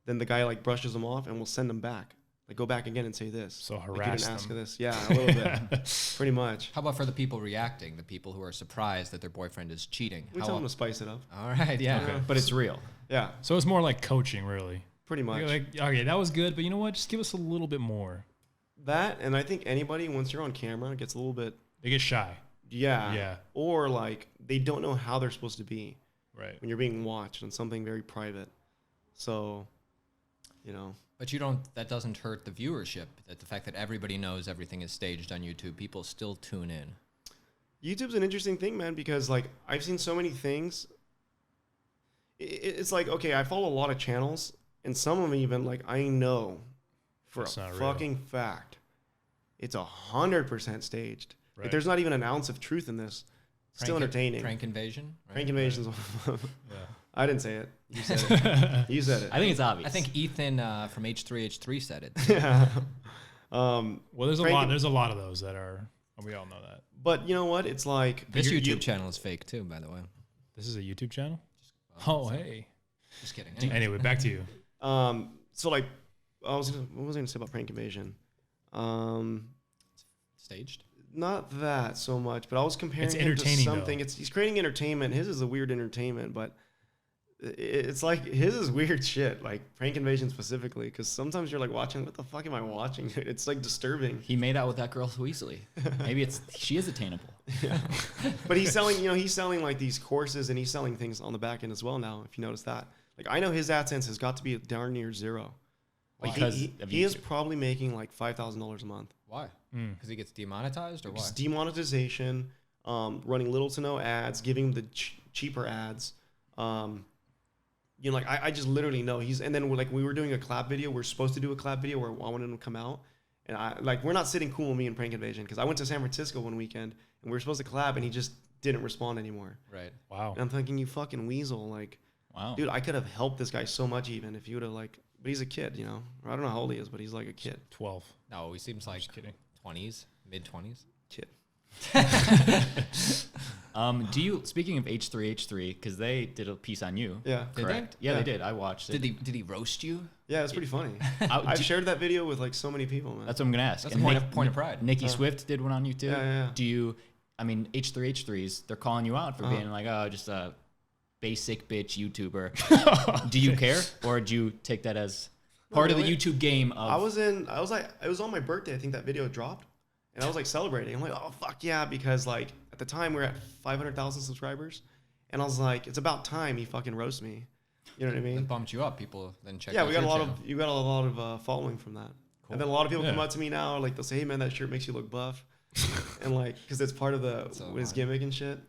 then the guy like brushes them off and we'll send them back. Like, go back again and say this. So Like, you harass didn't ask them. this. Yeah, a little bit. Pretty much. How about for the people reacting, the people who are surprised that their boyfriend is cheating? We How tell them of- to spice it up. All right, yeah. Okay. But it's real. Yeah, So it's more like coaching, really. pretty much. You're like, okay, that was good, but you know what? Just give us a little bit more. That, and I think anybody, once you're on camera, gets a little bit, They get shy, yeah. Or like, they don't know how they're supposed to be right? when you're being watched on something very private. So, you know. But that doesn't hurt the viewership. That the fact that everybody knows everything is staged on YouTube, people still tune in. YouTube's an interesting thing, man, because like I've seen so many things. It's like, okay, I follow a lot of channels, and some of them even like I know for It's a not real. fucking fact, it's 100% staged. Like, Right. there's not even an ounce of truth in this. It's still entertaining. Prank invasion. Right? Prank invasions. Yeah. I didn't say it. You said it. You said it. I think it's obvious. I think Ethan from H3H3 said it. Yeah. Well, there's a Frank- lot. There's a lot of those that are. We all know that. But you know what? It's like This you- YouTube channel is fake too, by the way. This is a YouTube channel. Oh, hey. Just kidding. Anyway, back to you. So like, what was I gonna say about prank invasion? Staged. Not that so much, but I was comparing It's him to entertaining, something. though. He's creating entertainment. His is a weird entertainment, but it's like his is weird shit, like prank invasion specifically. Because sometimes you're like watching, what the fuck am I watching? It's like disturbing. he made out with that girl so easily. Maybe she is attainable. But he's selling, he's selling like these courses, and he's selling things on the back end as well now. If you notice that, like I know his AdSense has got to be darn near zero. Like Because he is of YouTube. probably making like $5,000 a month. Why? Mm. Because he gets demonetized or It's what? demonetization, running little to no ads, giving the cheaper ads. Like I just literally know and then like we were doing a collab video. We're supposed to do a collab video where I wanted him to come out, And we're not sitting cool, me and Prank Invasion, because I went to San Francisco one weekend and we were supposed to collab and he just didn't respond anymore. Right. Wow. And I'm thinking, you fucking weasel. Like, Wow. dude, I could have helped this guy so much even if you would have but he's a kid, you know? Or I don't know how old he is, but he's like a kid. 12. No, he seems like kidding. 20s, mid-20s. Kid. Do you, speaking of H3H3, because they did a piece on you. Yeah. Did Correct. they? Yeah, Yeah. they did. I watched it. Did he roast you? Yeah, it's pretty funny. I- I've shared that video with like so many people, man. That's what I'm gonna ask. That's And a point of pride. Nikki Swift did one on you too. Yeah. Do you? I mean, H3H3s, they're calling you out for being like, oh, just a basic bitch YouTuber. Do you care, or do you take that as part of the really. YouTube game? Of It was on my birthday. I think that video dropped, and I was like celebrating. I'm like, oh fuck yeah, because like at the time we were at 500,000 subscribers, and I was like, it's about time he fucking roast me. You know what I mean? It bumped you up. People then check. Yeah, out we got a your lot channel. of you got a lot of following from that. And then a lot of people come Yeah. up to me now, like they'll say, "Hey man, that shirt makes you look buff," and like because it's part of So his gimmick and shit.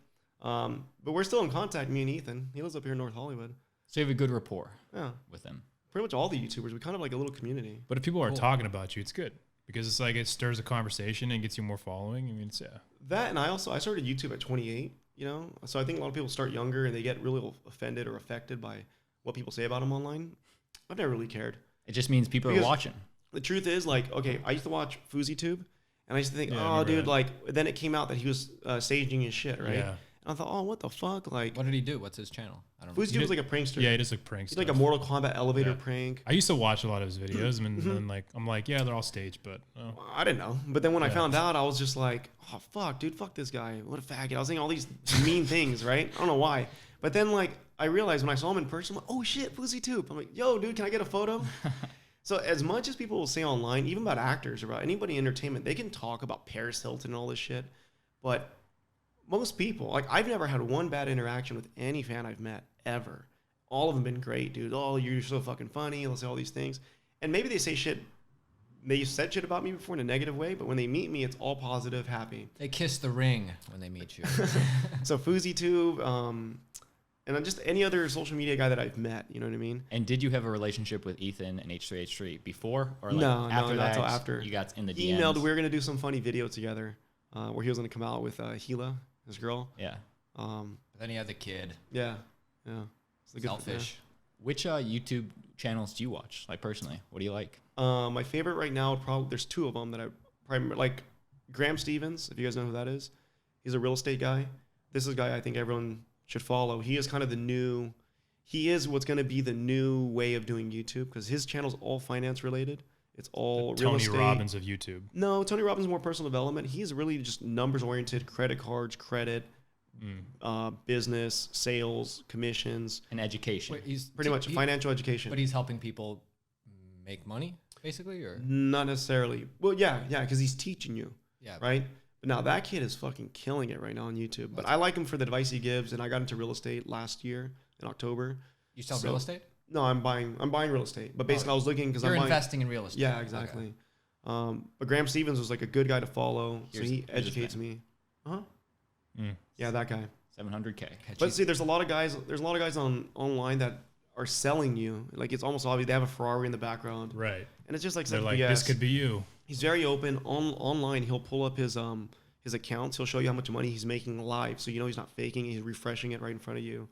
But we're still in contact, me and Ethan. He lives up here in North Hollywood. so you have a good rapport Yeah, with them. pretty much all the YouTubers. We kind of like a little community. But if people are talking about you, it's good because it's like it stirs a conversation and gets you more following. I mean, it's That and I started YouTube at 28. You know, so I think a lot of people start younger and they get really offended or affected by what people say about them online. I've never really cared. It just means people are Because- watching. The truth is, like, okay, I used to watch FouseyTube, and I used to think, Yeah, I oh, remember dude, that. like, then it came out that he was staging his shit, right? Yeah. And I thought, oh, what the fuck? Like, What did he do? What's his channel? I don't know. FouseyTube was like a prankster. Yeah, it is like pranks. He's like a Mortal Kombat elevator prank. I used to watch a lot of his videos, and then like I'm like, yeah, they're all staged, but I didn't know. But then when I Yeah. found out, I was just like, oh, fuck, dude, fuck this guy. What a faggot. I was saying all these mean things, right? I don't know why. But then, like, I realized when I saw him in person, I'm like, oh, shit, FouseyTube. I'm like, yo, dude, can I get a photo? So as much as people will say online, even about actors or about anybody in entertainment, they can talk about Paris Hilton and all this shit. But most people, like, I've never had one bad interaction with any fan I've met, ever. All of them been great, dude. Oh, you're so fucking funny. They'll say all these things. And maybe they say shit. They said shit about me before in a negative way, but when they meet me, it's all positive, happy. They kiss the ring when they meet you. So FouseyTube, and then just any other social media guy that I've met, you know what I mean? And did you have a relationship with Ethan and H3H3 before, or like No, after not that? till after. You got in the He DMs. emailed, we were going to do some funny video together where he was going to come out with Gila, his girl. Yeah. But then he had the kid. Yeah. It's a good- Selfish. Which YouTube channels do you watch? Like personally, what do you like? My favorite right now, probably there's two of them that I probably like. Graham Stevens, if you guys know who that is, he's a real estate guy. This is a guy I think everyone should follow. He is kind of he is what's going to be the new way of doing YouTube because his channel's all finance related. It's all real Tony estate. Robbins of YouTube. No, Tony Robbins is more personal development. He's really just numbers oriented, credit cards, credit, business, sales, commissions, And education. Wait, he's pretty much financial education. But he's helping people make money, basically, or Not necessarily. Well, yeah, because he's teaching you. yeah, Right? But now that kid is fucking killing it right now on YouTube. But I like him for the advice he gives, and I got into real estate last year in October. You sell So- real estate? No, I'm buying real estate. But basically, I was looking because You're I'm buying. investing in real estate. Yeah, exactly. But Graham Stevens was like a good guy to follow, so Here's- he here's his educates me. Uh-huh. Mm. Yeah, that guy. 700K. But see, there's a lot of guys online that are selling you. Like it's almost obvious they have a Ferrari in the background, Right. and it's just like They're such like, BS. this could be you. He's very open online. He'll pull up his accounts. He'll show you how much money he's making live, so you know he's not faking. He's refreshing it right in front of you.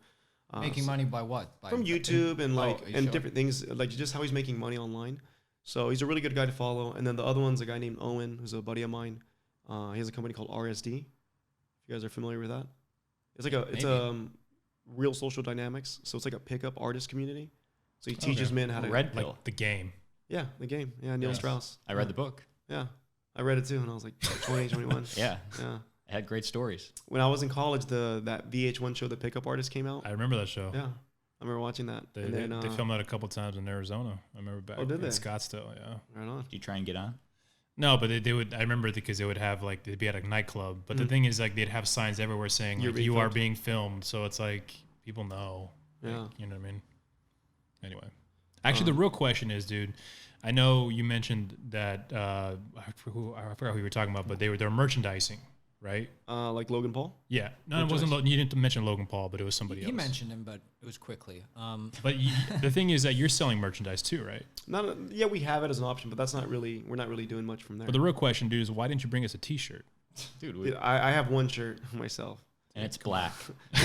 Making money by what? By from YouTube and like you and showed- different things, like just how he's making money online. So he's a really good guy to follow. And then the other one's a guy named Owen, who's a buddy of mine. He has a company called RSD. If you guys are familiar with that, it's like real social dynamics. So it's like a pickup artist community. So he teaches men how to Red Pill. Like the game. Yeah, the game. Yeah, Neil Yes. Strauss. I read the book. Yeah, I read it too, and I was like 20, 21. Yeah. Yeah. It had great stories. When I was in college, that VH1 show, The Pickup Artist, came out. I remember that show. Yeah, I remember watching that. They, and they, then they filmed that a couple times in Arizona. I remember back did in they? Scottsdale. Yeah. right on. Do you try and get on? No, but they would. I remember because they would have like they'd be at a nightclub. But the thing is, like they'd have signs everywhere saying You're like, being you are filmed. being filmed. So it's like people know. Yeah. Like, you know what I mean? Anyway, actually, the real question is, dude. I know you mentioned that I forgot who you were talking about, but they're merchandising. right? Like Logan Paul. Yeah. No, it wasn't. You didn't mention Logan Paul, but it was somebody else. He mentioned him, but it was quickly. But the thing is that you're selling merchandise too, right? Yeah, we have it as an option, but that's not really. We're not really doing much from there. But the real question, dude, is why didn't you bring us a T-shirt? Dude, I have one shirt myself. and it's black.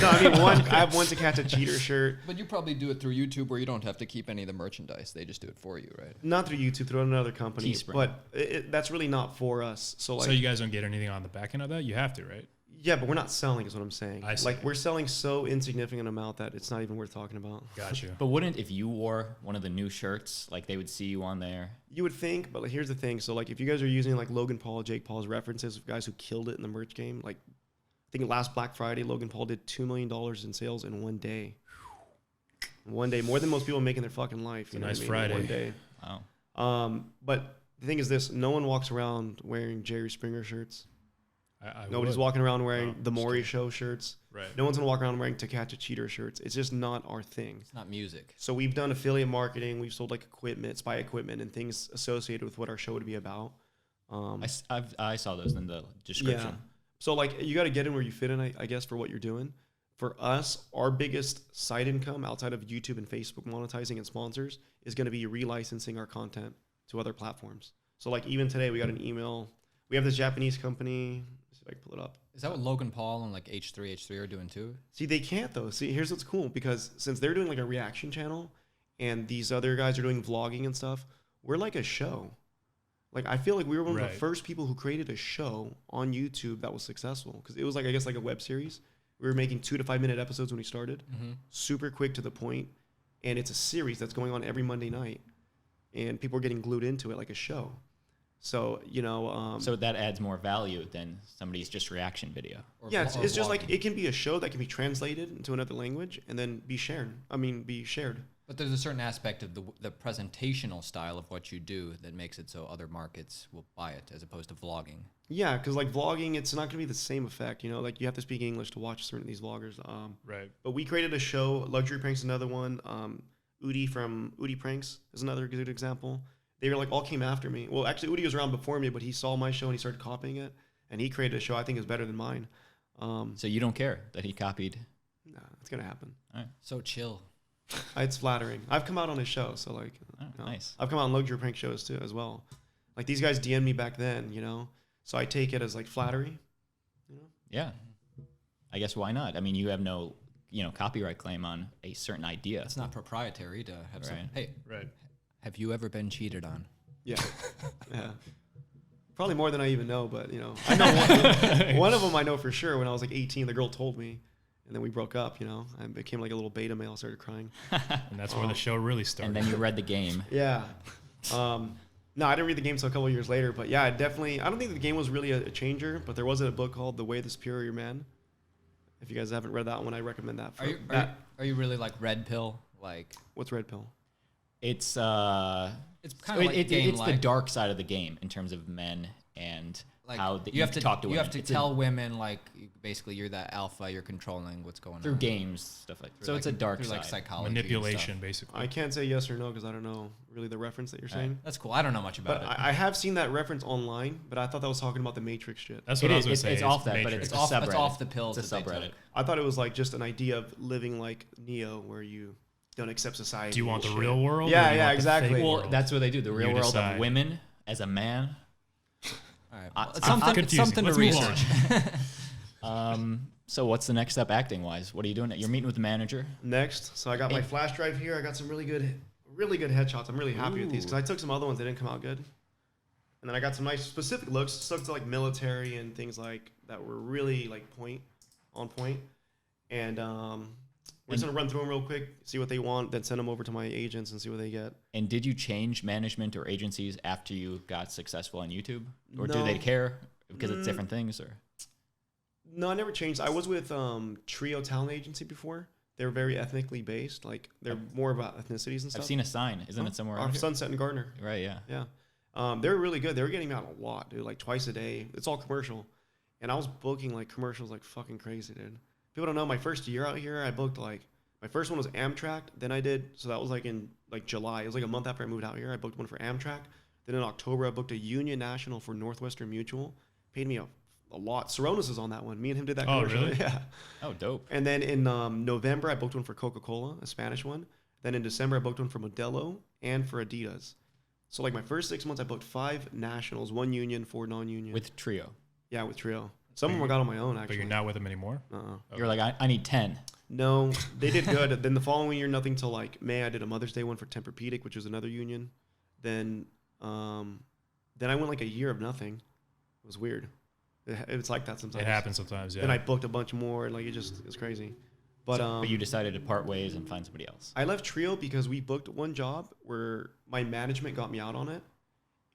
No, I mean I have one to catch a cheater shirt. But you probably do it through YouTube where you don't have to keep any of the merchandise. They just do it for you, right? Not through YouTube, through another company. Teespring. But that's really not for us. So like, So you guys don't get anything on the back end of that? You have to, right? yeah, but we're not selling, is what I'm saying. I see. Like we're selling so insignificant amount that it's not even worth talking about. Got you. But wouldn't, if you wore one of the new shirts, like they would see you on there? You would think, but like, here's the thing. So like, if you guys are using like Logan Paul, Jake Paul's references of guys who killed it in the merch game, like I think last Black Friday, Logan Paul did $2 million in sales in one day. One day, more than most people make in their fucking life. It's a nice Friday. One day. Wow. But the thing is this: no one walks around wearing Jerry Springer shirts. I Nobody's would. walking around wearing Oh, the just Maury kidding. Show shirts. Right. No one's gonna walk around wearing To Catch a Cheater shirts. It's just not our thing. It's not music. So we've done affiliate marketing. We've sold like equipment, spy equipment, and things associated with what our show would be about. I saw those in the description. Yeah. So like you got to get in where you fit in, I guess, for what you're doing. For us, our biggest side income outside of YouTube and Facebook monetizing and sponsors is going to be relicensing our content to other platforms. So like even today, we got an email. We have this Japanese company. Let's see if I can pull it up. Is that what Logan Paul and like H3 are doing too? See, they can't though. See, here's what's cool, because since they're doing like a reaction channel and these other guys are doing vlogging and stuff, we're like a show. Like I feel like we were one of Right. the first people who created a show on YouTube that was successful, because it was like, I guess, like a web series. We were making 2 to 5 minute episodes when we started, super quick to the point, and it's a series that's going on every Monday night, and people are getting glued into it like a show. So So that adds more value than somebody's just reaction video. Or yeah, vlog- it's or just like vlogging? it can be a show that can be translated into another language and then be shared. But there's a certain aspect of the presentational style of what you do that makes it so other markets will buy it as opposed to vlogging. Yeah, because like vlogging, it's not gonna be the same effect. Like you have to speak English to watch certain of these vloggers. Right. But we created a show. Luxury Pranks is another one. Udi from Udi Pranks is another good example. They were like all came after me. Well, actually, Udi was around before me, but he saw my show and he started copying it, and he created a show I think is better than mine. So you don't care that he copied. Nah, it's gonna happen. So chill. It's flattering. I've come out on his show, so like, Nice. I've come out on Luxury Prank shows too as well. Like these guys DM'd me back then, so I take it as like flattery. Yeah. I guess why not? I mean, you have no, copyright claim on a certain idea. It's not proprietary to have some. Right. Hey, Right. have you ever been cheated on? Yeah, yeah. Probably more than I even know, but I know one of them I know for sure. When I was like 18, the girl told me, and then we broke up. I became like a little beta male, started crying. And that's where the show really started. And then you read the game. Yeah. No, I didn't read the game until a couple of years later, but yeah, I don't think the game was really a changer, but there was a book called The Way of the Superior Man. If you guys haven't read that one, I recommend that. Are you really like red pill? Like What's Red Pill? It's it's kind of like it's game-like. the dark side of the game in terms of men and Like how you have to talk to you women. have to It's tell women like basically you're that alpha, you're controlling what's going through on games, stuff like that. So Through, it's like, a dark through, side. like psychology and Manipulation, stuff. basically. I can't say yes or no because I don't know really the reference that you're saying. That's cool. I don't know much about But it. I have seen that reference online, but I thought that was talking about the Matrix shit. That's what I was going to It's say. off that, but Matrix. it's It's off- a subreddit. it's off the pills It's a that they subreddit. took. I thought it was like just an idea of living like Neo, where you don't accept society. Do you want the and real shit. world? Yeah, or do you yeah, want the exactly. fake Well, world? that's what they do. The real You world decide. of women as a man. All right. I- Well, it's I'm something, it's confusing. something to Let's move on. research. So what's the next step acting wise? What are you doing? You're meeting with the manager. Next, so I got my Hey. flash drive here. I got some really good headshots. I'm really happy with these because I took some other ones that didn't come out good, and then I got some nice specific looks, stuck to like military and things like that were really like on point. And we're just gonna run through them real quick, see what they want, then send them over to my agents and see what they get. And did you change management or agencies after you got successful on YouTube, or do No. they care because it's different things? Or No, I never changed. I was with Trio Talent Agency before. They were very ethnically based. Like they're more about ethnicities and stuff. I've seen a sign. Isn't it somewhere? Our around here? Sunset and Gardner. Right. Yeah. Yeah. They were really good. They were getting me out a lot, dude. Like twice a day. It's all commercial. And I was booking like commercials like fucking crazy, dude. People don't know, my first year out here, I booked like, my first one was Amtrak. Then I did, so that was like in like July. It was like a month after I moved out here. I booked one for Amtrak. Then in October, I booked a Union National for Northwestern Mutual. Paid me a lot. Saronis is on that one. Me and him did that Oh, commercial. really? Yeah. Oh, dope. And then in November, I booked one for Coca-Cola, a Spanish one. Then in December, I booked one for Modelo and for Adidas. So like my first 6 months, I booked 5 nationals, 1 union, 4 non-union. With Trio. Yeah, with Trio. Some of them I got on my own, actually. But you're not with them anymore? You're like, I need 10. No, they did good. Then the following year, nothing till like May, I did a Mother's Day one for Tempur-Pedic, which was another union. Then I went like a year of nothing. It was weird. It's like that sometimes. It happens sometimes, yeah. Then I booked a bunch more, and like it's crazy. But you decided to part ways and find somebody else. I left Trio because we booked one job where my management got me out on it,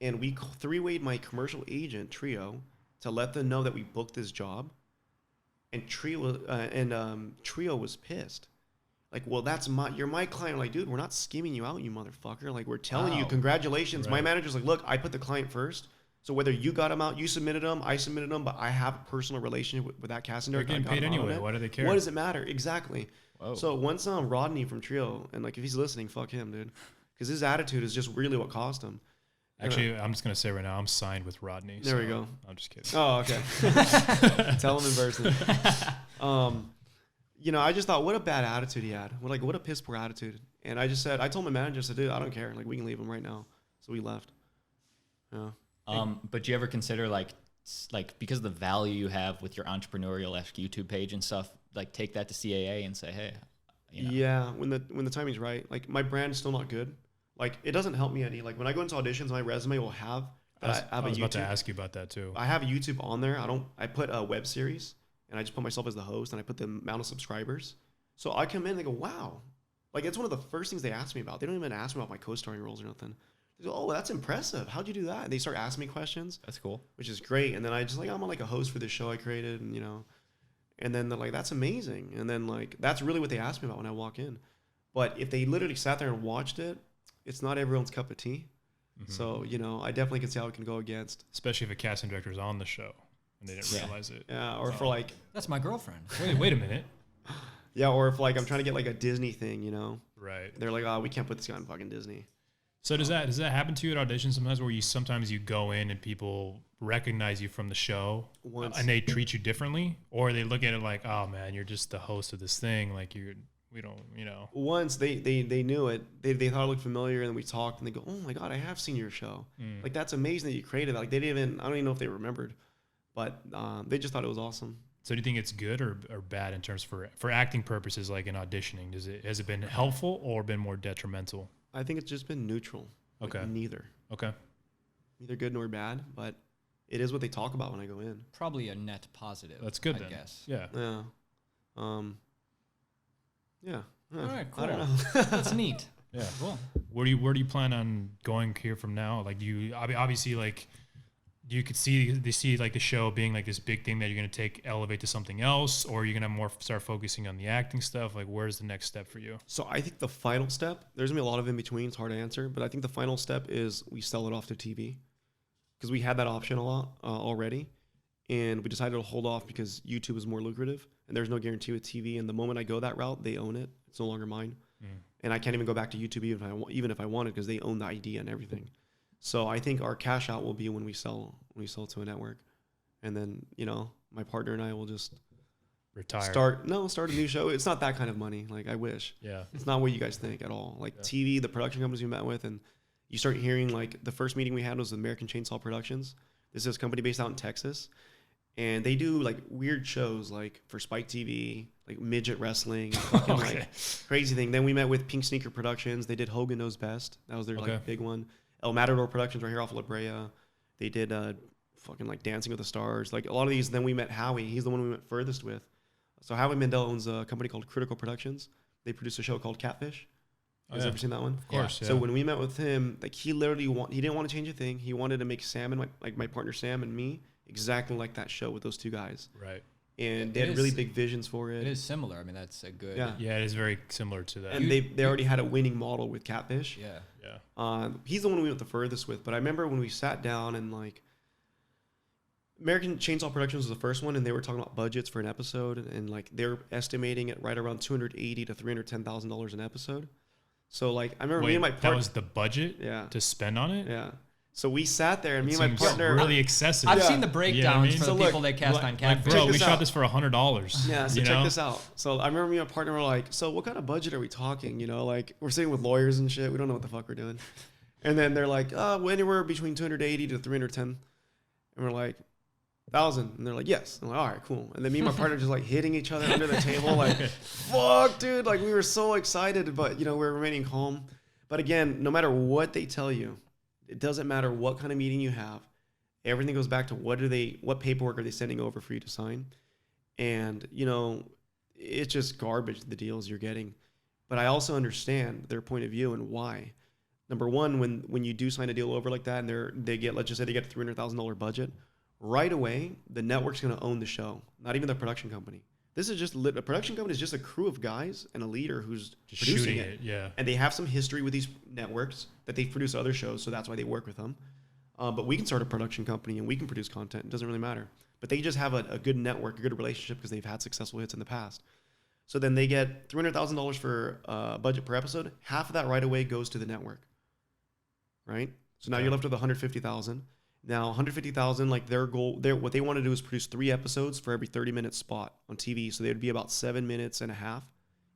and we 3-wayed my commercial agent Trio to let them know that we booked this job, and Trio was pissed. Like, well, you're my client. Like, dude, we're not skimming you out, you motherfucker. Like, we're telling you, congratulations. Right. My manager's like, look, I put the client first. So whether you got them out, you submitted them, I submitted them, but I have a personal relationship with that casting They're director. getting paid anyway. Why do they care? What does it matter? Exactly. Whoa. So once Rodney from Trio, and like if he's listening, fuck him, dude, because his attitude is just really what cost him. Actually, I'm just gonna say right now, I'm signed with Rodney. There we go. I'm just kidding. Oh, okay. Tell him in person. I just thought, what a bad attitude he had. What a piss poor attitude. And I told my manager, I said, dude, I don't care. Like, we can leave him right now. So we left. Yeah. But do you ever consider like because of the value you have with your entrepreneurial-esque YouTube page and stuff, like take that to CAA and say, hey, Yeah, when the timing's right. Like my brand's still not good. Like it doesn't help me any. Like when I go into auditions, my resume will have. I was about to ask you about that too. I have YouTube on there. I put a web series, and I just put myself as the host, and I put the amount of subscribers. So I come in, and they go, wow. Like it's one of the first things they ask me about. They don't even ask me about my co-starring roles or nothing. They go, oh, that's impressive. How'd you do that? And they start asking me questions. That's cool. Which is great. And then I'm on like a host for this show I created, and and then they're like, that's amazing. And then like that's really what they ask me about when I walk in. But if they literally sat there and watched it, it's not everyone's cup of tea. Mm-hmm. So I definitely can see how it can go against. Especially if a casting director is on the show and they didn't realize it. Yeah, or for like That's my girlfriend. Wait a minute. Yeah, or if like I'm trying to get like a Disney thing, Right. They're like, oh, we can't put this guy on fucking Disney. So does that happen to you at auditions sometimes, where sometimes you go in and people recognize you from the show and they treat you differently, or they look at it like, oh man, you're just the host of this thing, like we don't. Once they knew it, they thought it looked familiar, and then we talked, and they go, oh my god, I have seen your show. Like that's amazing that you created that. Like I don't even know if they remembered, but they just thought it was awesome. So do you think it's good or bad in terms for acting purposes, like in auditioning? Has it been helpful or been more detrimental? I think it's just been neutral. Okay. Like neither. Okay. Neither good nor bad, but it is what they talk about when I go in. Probably a net positive. That's good I then. guess. Yeah. Yeah. Yeah. All right, cool. I don't know. That's neat. Yeah. Cool. Where do you plan on going here from now? Like, do you obviously like? You could see like the show being like this big thing that you're gonna elevate to something else, or you're gonna more start focusing on the acting stuff. Like, where's the next step for you? So I think the final step, there's gonna be a lot of in between. It's hard to answer, but I think the final step is we sell it off to TV, because we had that option a lot already, and we decided to hold off because YouTube is more lucrative, and there's no guarantee with TV. And the moment I go that route, they own it. It's no longer mine, and I can't even go back to YouTube even if I wanted, because they own the idea and everything. So I think our cash out will be when we sell to a network, and then my partner and I will just retire. Start a new show. It's not that kind of money. Like I wish. Yeah. It's not what you guys think at all. Like TV, the production companies we met with, and you start hearing like the first meeting we had was American Chainsaw Productions. This is a company based out in Texas, and they do like weird shows like for Spike TV, like midget wrestling, fucking, like crazy thing. Then we met with Pink Sneaker Productions. They did Hogan Knows Best. That was their like big one. El Matador Productions right here off La Brea. They did fucking like Dancing with the Stars. Like a lot of these. Then we met Howie. He's the one we went furthest with. So Howie Mandel owns a company called Critical Productions. They produce a show called Catfish. You guys ever seen that one? Of course. Yeah. So when we met with him, like he literally he didn't want to change a thing. He wanted to make Sam and my partner Sam and me exactly like that show with those two guys. Right. And they had really big visions for it. It is similar. I mean, that's a good. Yeah, it is very similar to that. And they already had a winning model with Catfish. Yeah. He's the one we went the furthest with. But I remember when we sat down and like American Chainsaw Productions was the first one, and they were talking about budgets for an episode, and like they're estimating it right around $280,000 to $310,000 an episode. So like I remember me and my partner. That was the budget. Yeah. To spend on it. Yeah. So we sat there, and me and my Seems partner. really excessive. I've Yeah. seen the breakdowns for So the look, people that cast on like, Catfish. bro, Check we this shot out. this for $100. Yeah, so you check know? this out. So I remember me and my partner were like, so what kind of budget are we talking? You know, like we're sitting with lawyers and shit. We don't know what the fuck we're doing. And then they're like, well, anywhere between 280 to 310. And we're like, 1,000. And they're like, yes. I'm like, all right, cool. And then me and my partner just like hitting each other under the table, like, fuck, dude. Like we were so excited, but we're remaining calm. But again, no matter what they tell you, it doesn't matter what kind of meeting you have. Everything goes back to what paperwork are they sending over for you to sign? And, it's just garbage, the deals you're getting. But I also understand their point of view and why. Number one, when you do sign a deal over like that and they get, let's just say they get a $300,000 budget, right away, the network's going to own the show, not even the production company. This is just a production company is just a crew of guys and a leader who's Just producing shooting it. Yeah. And they have some history with these networks that they've produced other shows, so that's why they work with them. But we can start a production company and we can produce content. It doesn't really matter. But they just have a good network, a good relationship because they've had successful hits in the past. So then they get $300,000 for budget per episode. Half of that right away goes to the network, right? So now you're left with $150,000. Now, $150,000, like their goal, what they want to do is produce 3 episodes for every 30-minute spot on TV. So they would be about 7 minutes and a half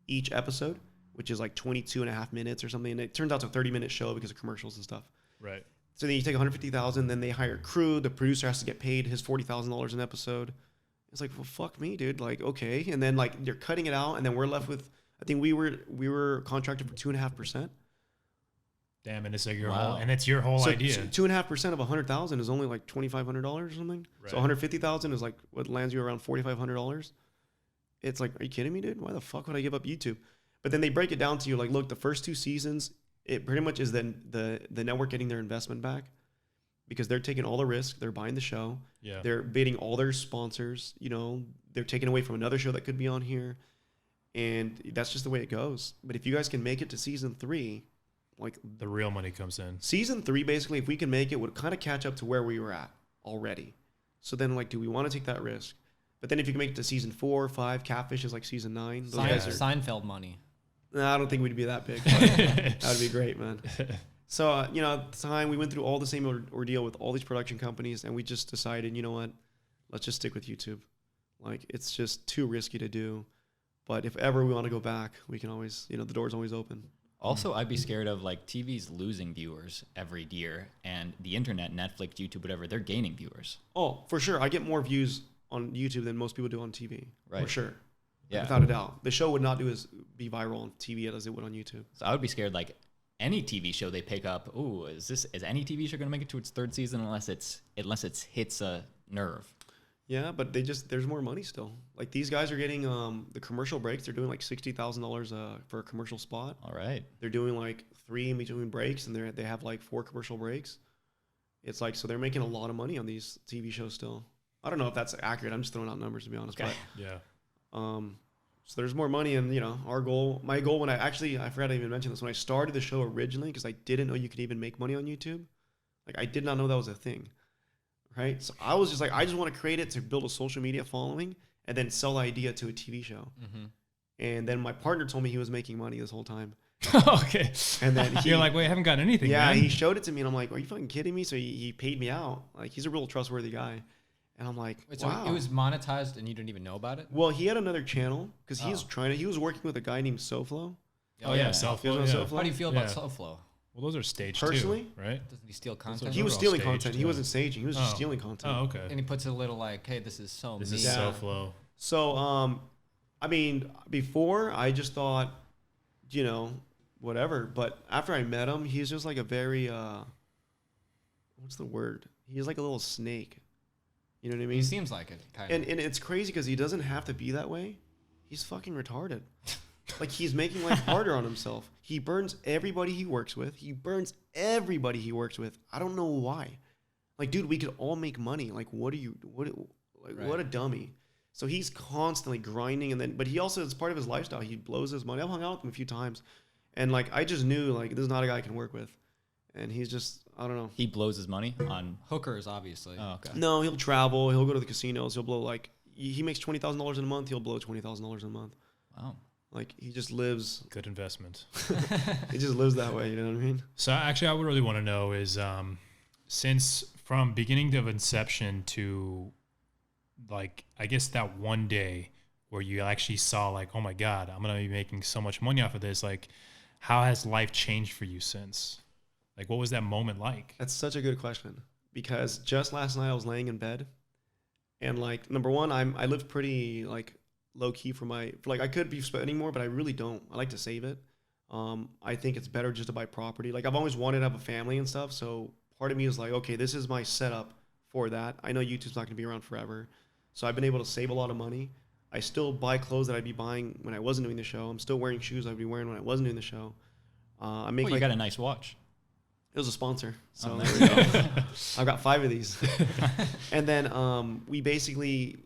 each episode, which is like 22 and a half minutes or something. And it turns out to a 30-minute show because of commercials and stuff. Right. So then you take $150,000, then they hire a crew. The producer has to get paid his $40,000 an episode. It's like, well, fuck me, dude. Like, okay. And then like they're cutting it out, and then we're left with, I think we were contracted for 2.5%. Damn, and it's like Wow. it's your whole idea. 2.5% of $100,000 is only like $2,500 or something. Right. So $150,000 is like what lands you around $4,500. It's like, are you kidding me, dude? Why the fuck would I give up YouTube? But then they break it down to you like, look, the first 2 seasons, it pretty much is then the network getting their investment back because they're taking all the risk. They're buying the show. Yeah. They're bidding all their sponsors. They're taking away from another show that could be on here, and that's just the way it goes. But if you guys can make it to season 3. Like The real money comes in. season 3, basically, if we can make it, would kind of catch up to where we were at already. So then, like, do we want to take that risk? But then if you can make it to season 4, 5, Catfish is like season 9. Those guys are, Seinfeld money. nah, I don't think we'd be that big. That would be great, man. So, at the time, we went through all the same ordeal with all these production companies, and we just decided, you know what? Let's just stick with YouTube. Like, it's just too risky to do. But if ever we want to go back, we can always, the door's always open. Also, I'd be scared of like TV's losing viewers every year, and the internet, Netflix, YouTube, whatever, they're gaining viewers. Oh, for sure. I get more views on YouTube than most people do on TV. Right. For sure. Yeah. Without a doubt. The show would not be viral on TV as it would on YouTube. So I would be scared like any TV show they pick up. Ooh, is any TV show going to make it to its 3rd season unless it hits a nerve? Yeah, but there's more money still. Like these guys are getting the commercial breaks. They're doing like $60,000 for a commercial spot. All right. They're doing like 3 in between breaks, and they have like 4 commercial breaks. It's like, so they're making a lot of money on these TV shows still. I don't know if that's accurate. I'm just throwing out numbers to be honest. Okay. Yeah. But so there's more money, and my goal when I forgot to even mention this when I started the show originally, because I didn't know you could even make money on YouTube. Like I did not know that was a thing. Right. So I was just like, I just want to create it to build a social media following and then sell the idea to a TV show. Mm-hmm. And then my partner told me he was making money this whole time. Okay. And then You're like, wait, I haven't got anything. yeah, man. he showed it to me, and I'm like, are you fucking kidding me? So he paid me out. Like he's a real trustworthy guy. And I'm like, Wait, so wow. it was monetized and you didn't even know about it? Well, he had another channel because Oh. he was working with a guy named SoFlo. Oh yeah, self You know yeah. SoFlo? How do you feel about Yeah. SoFlo? Well, those are staged Personally? too, right? Doesn't he steal are content? He was all stealing staged, content. He yeah. wasn't staging. He was just Oh. stealing content. Oh, okay. And he puts a little like, hey, this is so This me. is Yeah. self-flow. So, I mean, before I just thought, whatever. But after I met him, he's just like a very, what's the word? He's like a little snake. You know what I mean? He seems like it, kind And it's crazy because he doesn't have to be that way. He's fucking retarded. Like he's making life harder on himself. He burns everybody he works with. I don't know why. Like, dude, we could all make money. Like, what a dummy. So he's constantly grinding, but he also, it's part of his lifestyle. He blows his money. I've hung out with him a few times, and like I just knew like this is not a guy I can work with, and he's just, I don't know. He blows his money on. Hookers, obviously. Oh, okay. No, he'll travel. He'll go to the casinos. He'll blow like he makes $20,000 in a month. He'll blow $20,000 in a month. Wow. Like he just lives. Good investment. He just lives that way. You know what I mean? So actually, I would really want to know is, since from beginning of inception to like, I guess that one day where you actually saw like, oh my God, I'm going to be making so much money off of this. Like, how has life changed for you since? Like, what was that moment like? That's such a good question, because just last night I was laying in bed, and like, number one, I live pretty like low key for like, I could be spending more, but I really don't. I like to save it. I think it's better just to buy property. Like, I've always wanted to have a family and stuff. So part of me is like, okay, this is my setup for that. I know YouTube's not going to be around forever. So I've been able to save a lot of money. I still buy clothes that I'd be buying when I wasn't doing the show. I'm still wearing shoes I'd be wearing when I wasn't doing the show. I make Well, you got a nice watch. It was a sponsor. So Oh, there we go. I've got 5 of these. And then we basically,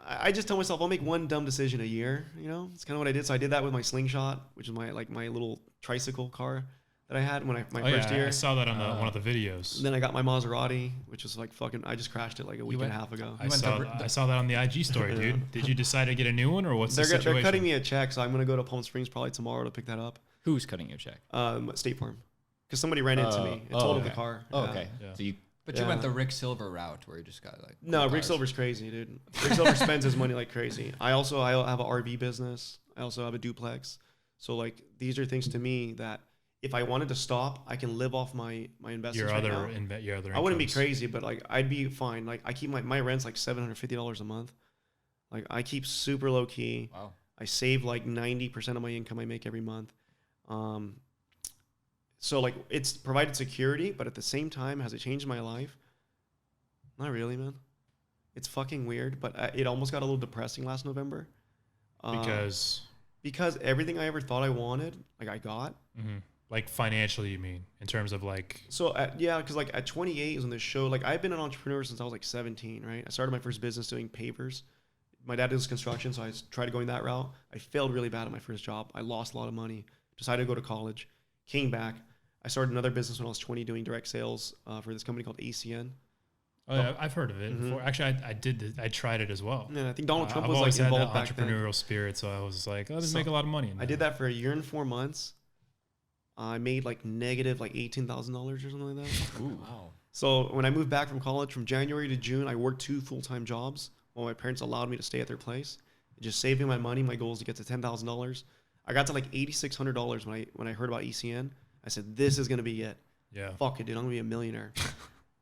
I just tell myself I'll make one dumb decision a year. You know, it's kind of what I did. So I did that with my Slingshot, which is my little tricycle car that I had when my first year. I saw that on one of the videos. And then I got my Maserati, which was like fucking, I just crashed it like a week and a half ago. I saw that on the IG story, dude. Did you decide to get a new one, or what's the situation? They're cutting me a check, so I'm going to go to Palm Springs probably tomorrow to pick that up. Who's cutting your check? State Farm. Because somebody ran into me and totaled the car. Oh, Yeah. okay. Yeah. So you But you went the Rick Silver route where you just got like. No, cool Rick cars. Silver's crazy, dude. Rick Silver spends his money like crazy. I have an RV business. I also have a duplex. So like, these are things to me that if I wanted to stop, I can live off my investments. Your right other now. your other. I wouldn't be incomes. crazy, but like, I'd be fine. Like, I keep my rent's like $750 a month. Like, I keep super low key. Wow. I save like 90% of my income I make every month. So like, it's provided security, but at the same time, has it changed my life? Not really, man. It's fucking weird, but it almost got a little depressing last November. Because everything I ever thought I wanted, like, I got. Mm-hmm. Like financially, you mean, in terms of like. So because like at 28 is on this show. Like, I've been an entrepreneur since I was like 17, right? I started my first business doing pavers. My dad does construction, so I tried going that route. I failed really bad at my first job. I lost a lot of money. Decided to go to college. Came back. I started another business when I was 20 doing direct sales for this company called ACN. Oh, yeah, I've heard of it before. Actually, I tried it as well. Yeah, I think Donald Trump I've was always like had involved that back then. entrepreneurial spirit, so I was like, oh, this make a lot of money. I did that for a year and 4 months. I made like negative like $18,000 or something like that. Ooh. Wow. So when I moved back from college, from January to June, I worked 2 full-time jobs while my parents allowed me to stay at their place. Just saving my money. My goal is to get to $10,000. I got to like $8,600 when I heard about ECN. I said, this is gonna be it. Yeah. Fuck it, dude. I'm gonna be a millionaire.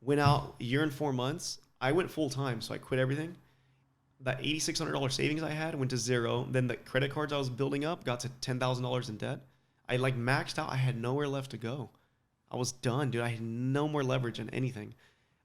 Went out a year and 4 months. I went full time, so I quit everything. That $8,600 savings I had went to zero. Then the credit cards I was building up got to $10,000 in debt. I like maxed out. I had nowhere left to go. I was done, dude. I had no more leverage on anything.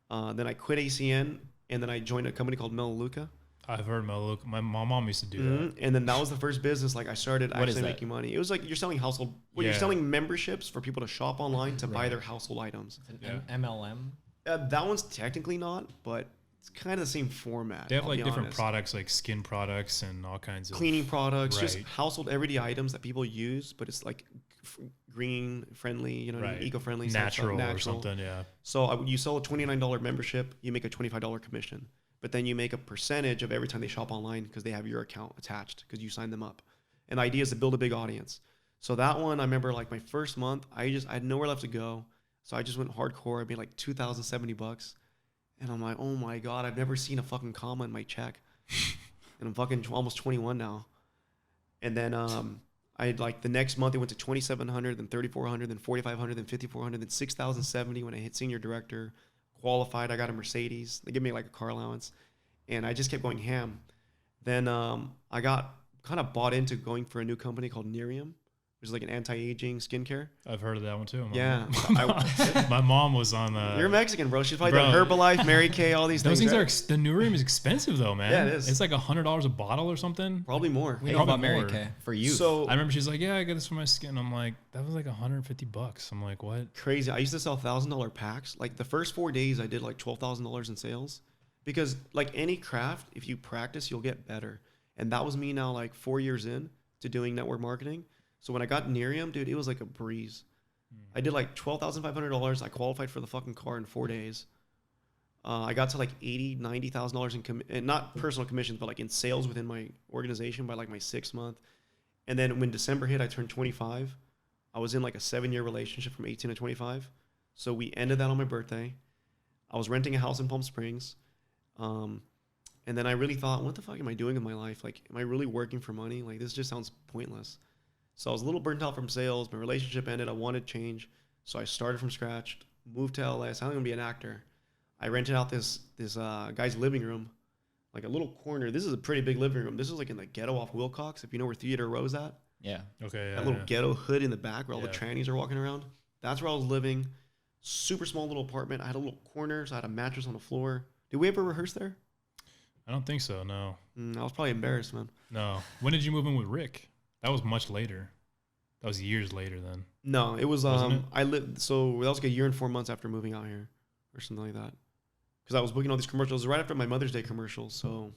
Then I quit ACN, and then I joined a company called Melaleuca. I've heard my mom used to do that. And then that was the first business like I started What is actually that? making money. It was like you're selling household. Well, Yeah. you're selling memberships for people to shop online to buy their household items. It's an MLM. That one's technically not, but it's kind of the same format. They have I'll like be different honest. products, like skin products and all kinds of Cleaning products, just Right. household everyday items that people use, but it's like green friendly, you know, what I mean? right, eco-friendly, natural, stuff, or something. Yeah. So you sell a $29 membership, you make a $25 commission, but then you make a percentage of every time they shop online because they have your account attached because you signed them up. And the idea is to build a big audience. So that one, I remember like my first month, I had nowhere left to go. So I just went hardcore. I made like $2,070. And I'm like, oh my God, I've never seen a fucking comma in my check. And I'm fucking almost 21 now. And then I like the next month it went to 2,700, then 3,400, then 4,500, then 5,400, then 6,070 when I hit senior director. Qualified, I got a Mercedes. They give me like a car allowance. And I just kept going ham. Then I got kind of bought into going for a new company called Nerium, which is like an anti-aging skincare. I've heard of that one too. Yeah. My mom was on. You're Mexican, bro. She's probably Bro. done Herbalife, Mary Kay, all these Those things. things are the Nurium is expensive though, man. Yeah, it is. It's like $100 a bottle or something. Probably more. We know Probably about Mary more. Kay. For you. So I remember she's like, "Yeah, I got this for my skin." I'm like, "That was like $150." I'm like, "What?" crazy. I used to sell $1,000 packs. Like the first 4 days, I did like $12,000 in sales, because like any craft, if you practice, you'll get better. And that was me now, like 4 years in to doing network marketing. So when I got Nerium, dude, it was like a breeze. I did like $12,500. I qualified for the fucking car in 4 days. I got to like $80,000, $90,000 in not personal commissions, but like in sales within my organization by like my 6th month. And then when December hit, I turned 25. I was in like a 7-year relationship from 18 to 25. So we ended that on my birthday. I was renting a house in Palm Springs. And then I really thought, what the fuck am I doing in my life? Like, am I really working for money? Like, this just sounds pointless. So I was a little burnt out from sales. My relationship ended. I wanted change. So I started from scratch, moved to LA. I said, I'm going to be an actor. I rented out this guy's living room, like a little corner. This is a pretty big living room. This is like in the ghetto off Wilcox, if you know where Theater Row's at. Yeah. Okay. Yeah, that little ghetto hood in the back where all the trannies are walking around. That's where I was living. Super small little apartment. I had a little corner, so I had a mattress on the floor. Did we ever rehearse there? I don't think so. No. I was probably embarrassed, man. No. When did you move in with Rick? That was much later. That was years later then. No, it was. Wasn't it? I lived. So that was like a year and 4 months after moving out here, or something like that. Because I was booking all these commercials. It was right after my Mother's Day commercial. So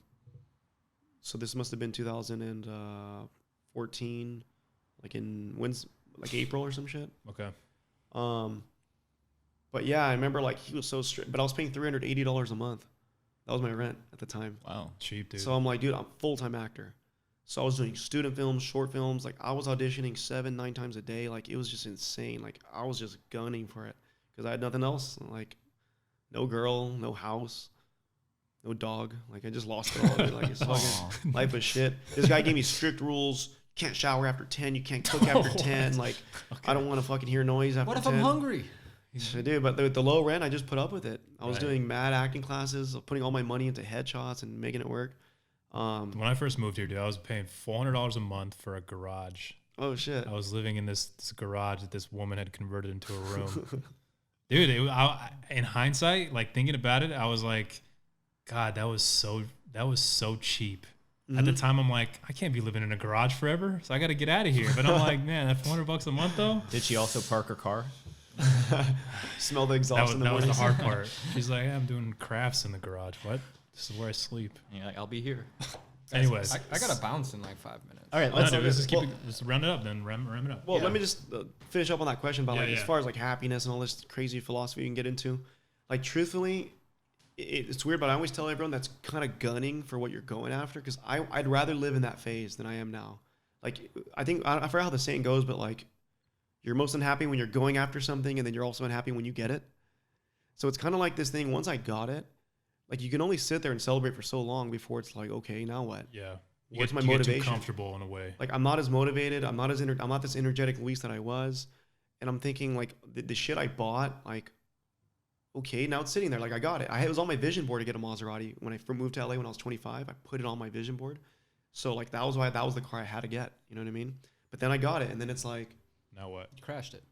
this must have been 2014, like like April or some shit. Okay. But yeah, I remember like he was so strict. But I was paying $380 a month. That was my rent at the time. Wow. Cheap, dude. So I'm like, dude, I'm a full-time actor. So I was doing student films, short films. Like I was auditioning 7-9 times a day. Like it was just insane. Like I was just gunning for it because I had nothing else. Like no girl, no house, no dog. Like I just lost it all. Dude. Like it's fucking life was shit. This guy gave me strict rules. You can't shower after 10. You can't cook after 10. Like I don't want to fucking hear noise after 10. What if I'm hungry? I do, but the low rent, I just put up with it. I was doing mad acting classes, putting all my money into headshots and making it work. When I first moved here, dude, I was paying $400 a month for a garage. Oh shit! I was living in this garage that this woman had converted into a room. Dude, in hindsight, like thinking about it, I was like, God, that was so cheap. Mm-hmm. At the time, I'm like, I can't be living in a garage forever, so I got to get out of here. But I'm like, man, that $400 a month though. Did she also park her car? Smell the exhaust in the morning. That was the hard part. She's like, yeah, I'm doing crafts in the garage. What? This is where I sleep. And you're like, I'll be here. Anyways, I got to bounce in like 5 minutes. All right, let's let's just round it up then. Ram it up. Well, let me just finish up on that question about as far as like happiness and all this crazy philosophy you can get into. Like, truthfully, it's weird, but I always tell everyone that's kind of gunning for what you're going after because I'd rather live in that phase than I am now. Like, I forgot how the saying goes, but like, you're most unhappy when you're going after something, and then you're also unhappy when you get it. So it's kind of like this thing. Once I got it, like you can only sit there and celebrate for so long before it's like, okay, now what? Yeah. What's my you motivation? Get too comfortable in a way. Like I'm not as motivated. I'm not this energetic Luis that I was, and I'm thinking like the shit I bought, like, okay, now it's sitting there. Like I got it. It was on my vision board to get a Maserati when I moved to LA when I was 25. I put it on my vision board. So like that was the car I had to get. You know what I mean? But then I got it, and then it's like. Now what? You crashed it.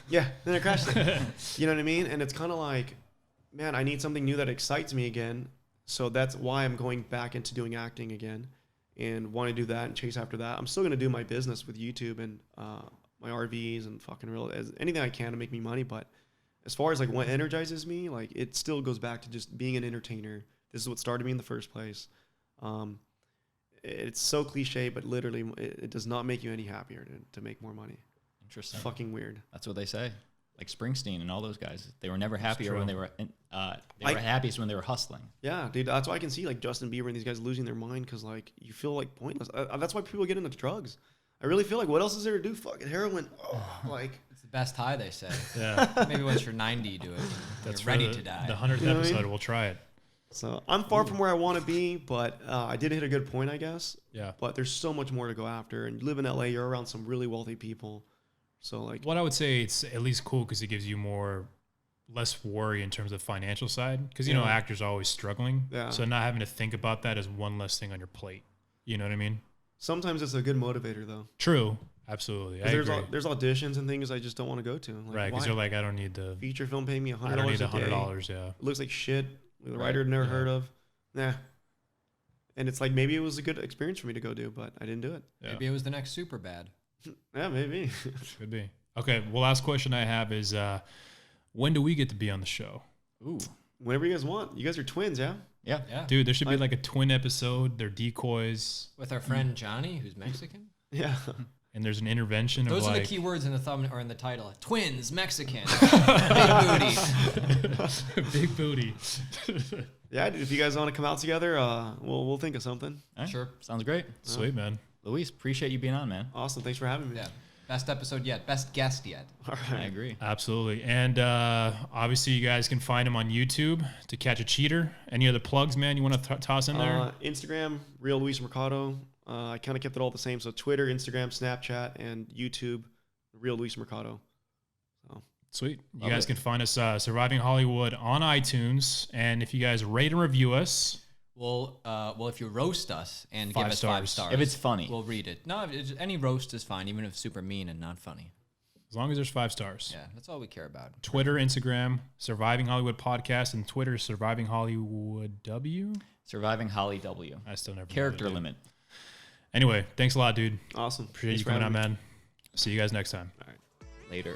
Yeah, then I crashed it. You know what I mean? And it's kind of like, man, I need something new that excites me again. So that's why I'm going back into doing acting again and want to do that and chase after that. I'm still going to do my business with YouTube and my RVs and fucking anything I can to make me money. But as far as like what energizes me, like it still goes back to just being an entertainer. This is what started me in the first place. It's so cliche, but literally it does not make you any happier to make more money. Interesting. It's fucking weird. That's what they say. Like Springsteen and all those guys, they were never happier when they were happiest when they were hustling. Yeah, dude, that's why I can see like Justin Bieber and these guys losing their mind because like you feel like pointless. That's why people get into drugs. I really feel like what else is there to do? Fucking heroin. Oh, like it's the best high, they say. Yeah. Maybe once you're 90, do it. That's you're ready to die. The 100th episode, I mean? We'll try it. So I'm far from where I want to be, but I did hit a good point, I guess. Yeah. But there's so much more to go after, and you live in LA, you're around some really wealthy people. So like, what I would say, it's at least cool because it gives you less worry in terms of financial side. Because you know actors are always struggling. Yeah. So not having to think about that is one less thing on your plate. You know what I mean? Sometimes it's a good motivator, though. True. Absolutely. I agree. There's auditions and things I just don't want to go to. Like, right? Because you're like, I don't need the feature film paying me $100. I don't need $100. Yeah. It looks like shit. The writer I'd never heard of. Nah. And it's like maybe it was a good experience for me to go do, but I didn't do it. Yeah. Maybe it was the next Superbad. Yeah, maybe. Could be. Okay. Well, last question I have is, when do we get to be on the show? Ooh. Whenever you guys want. You guys are twins, yeah? Yeah. Yeah. Dude, there should be like a twin episode. They're decoys. With our friend Johnny, who's Mexican. Yeah. And there's an intervention Those of are like... the keywords in the thumbnail or in the title. Twins, Mexican, big booty. Big booty. Yeah, dude, if you guys want to come out together, we'll think of something. All right. Sure. Sounds great. Sweet, man. Luis, appreciate you being on, man. Awesome. Thanks for having me. Yeah. Best episode yet. Best guest yet. All I right. agree. Absolutely. And obviously, you guys can find him on YouTube to catch a cheater. Any other plugs, man, you want to toss in there? Instagram, Real Luis Mercado. I kind of kept it all the same. So Twitter, Instagram, Snapchat, and YouTube, Real Luis Mercado. So Sweet. You Love guys it. can find us Surviving Hollywood on iTunes. And if you guys rate and review us, Well, if you roast us and 5 give us 5 stars. stars, If it's funny. we'll read it. No, any roast is fine, even if it's super mean and not funny. as long as there's 5 stars. Yeah, that's all we care about. Twitter, Instagram, Surviving Hollywood Podcast, and Twitter, Surviving Hollywood W. Surviving Holly W. I still never know Character that, dude. limit. Anyway, thanks a lot, dude. awesome. Appreciate Thanks you for coming out, having me. man. See you guys next time. Later.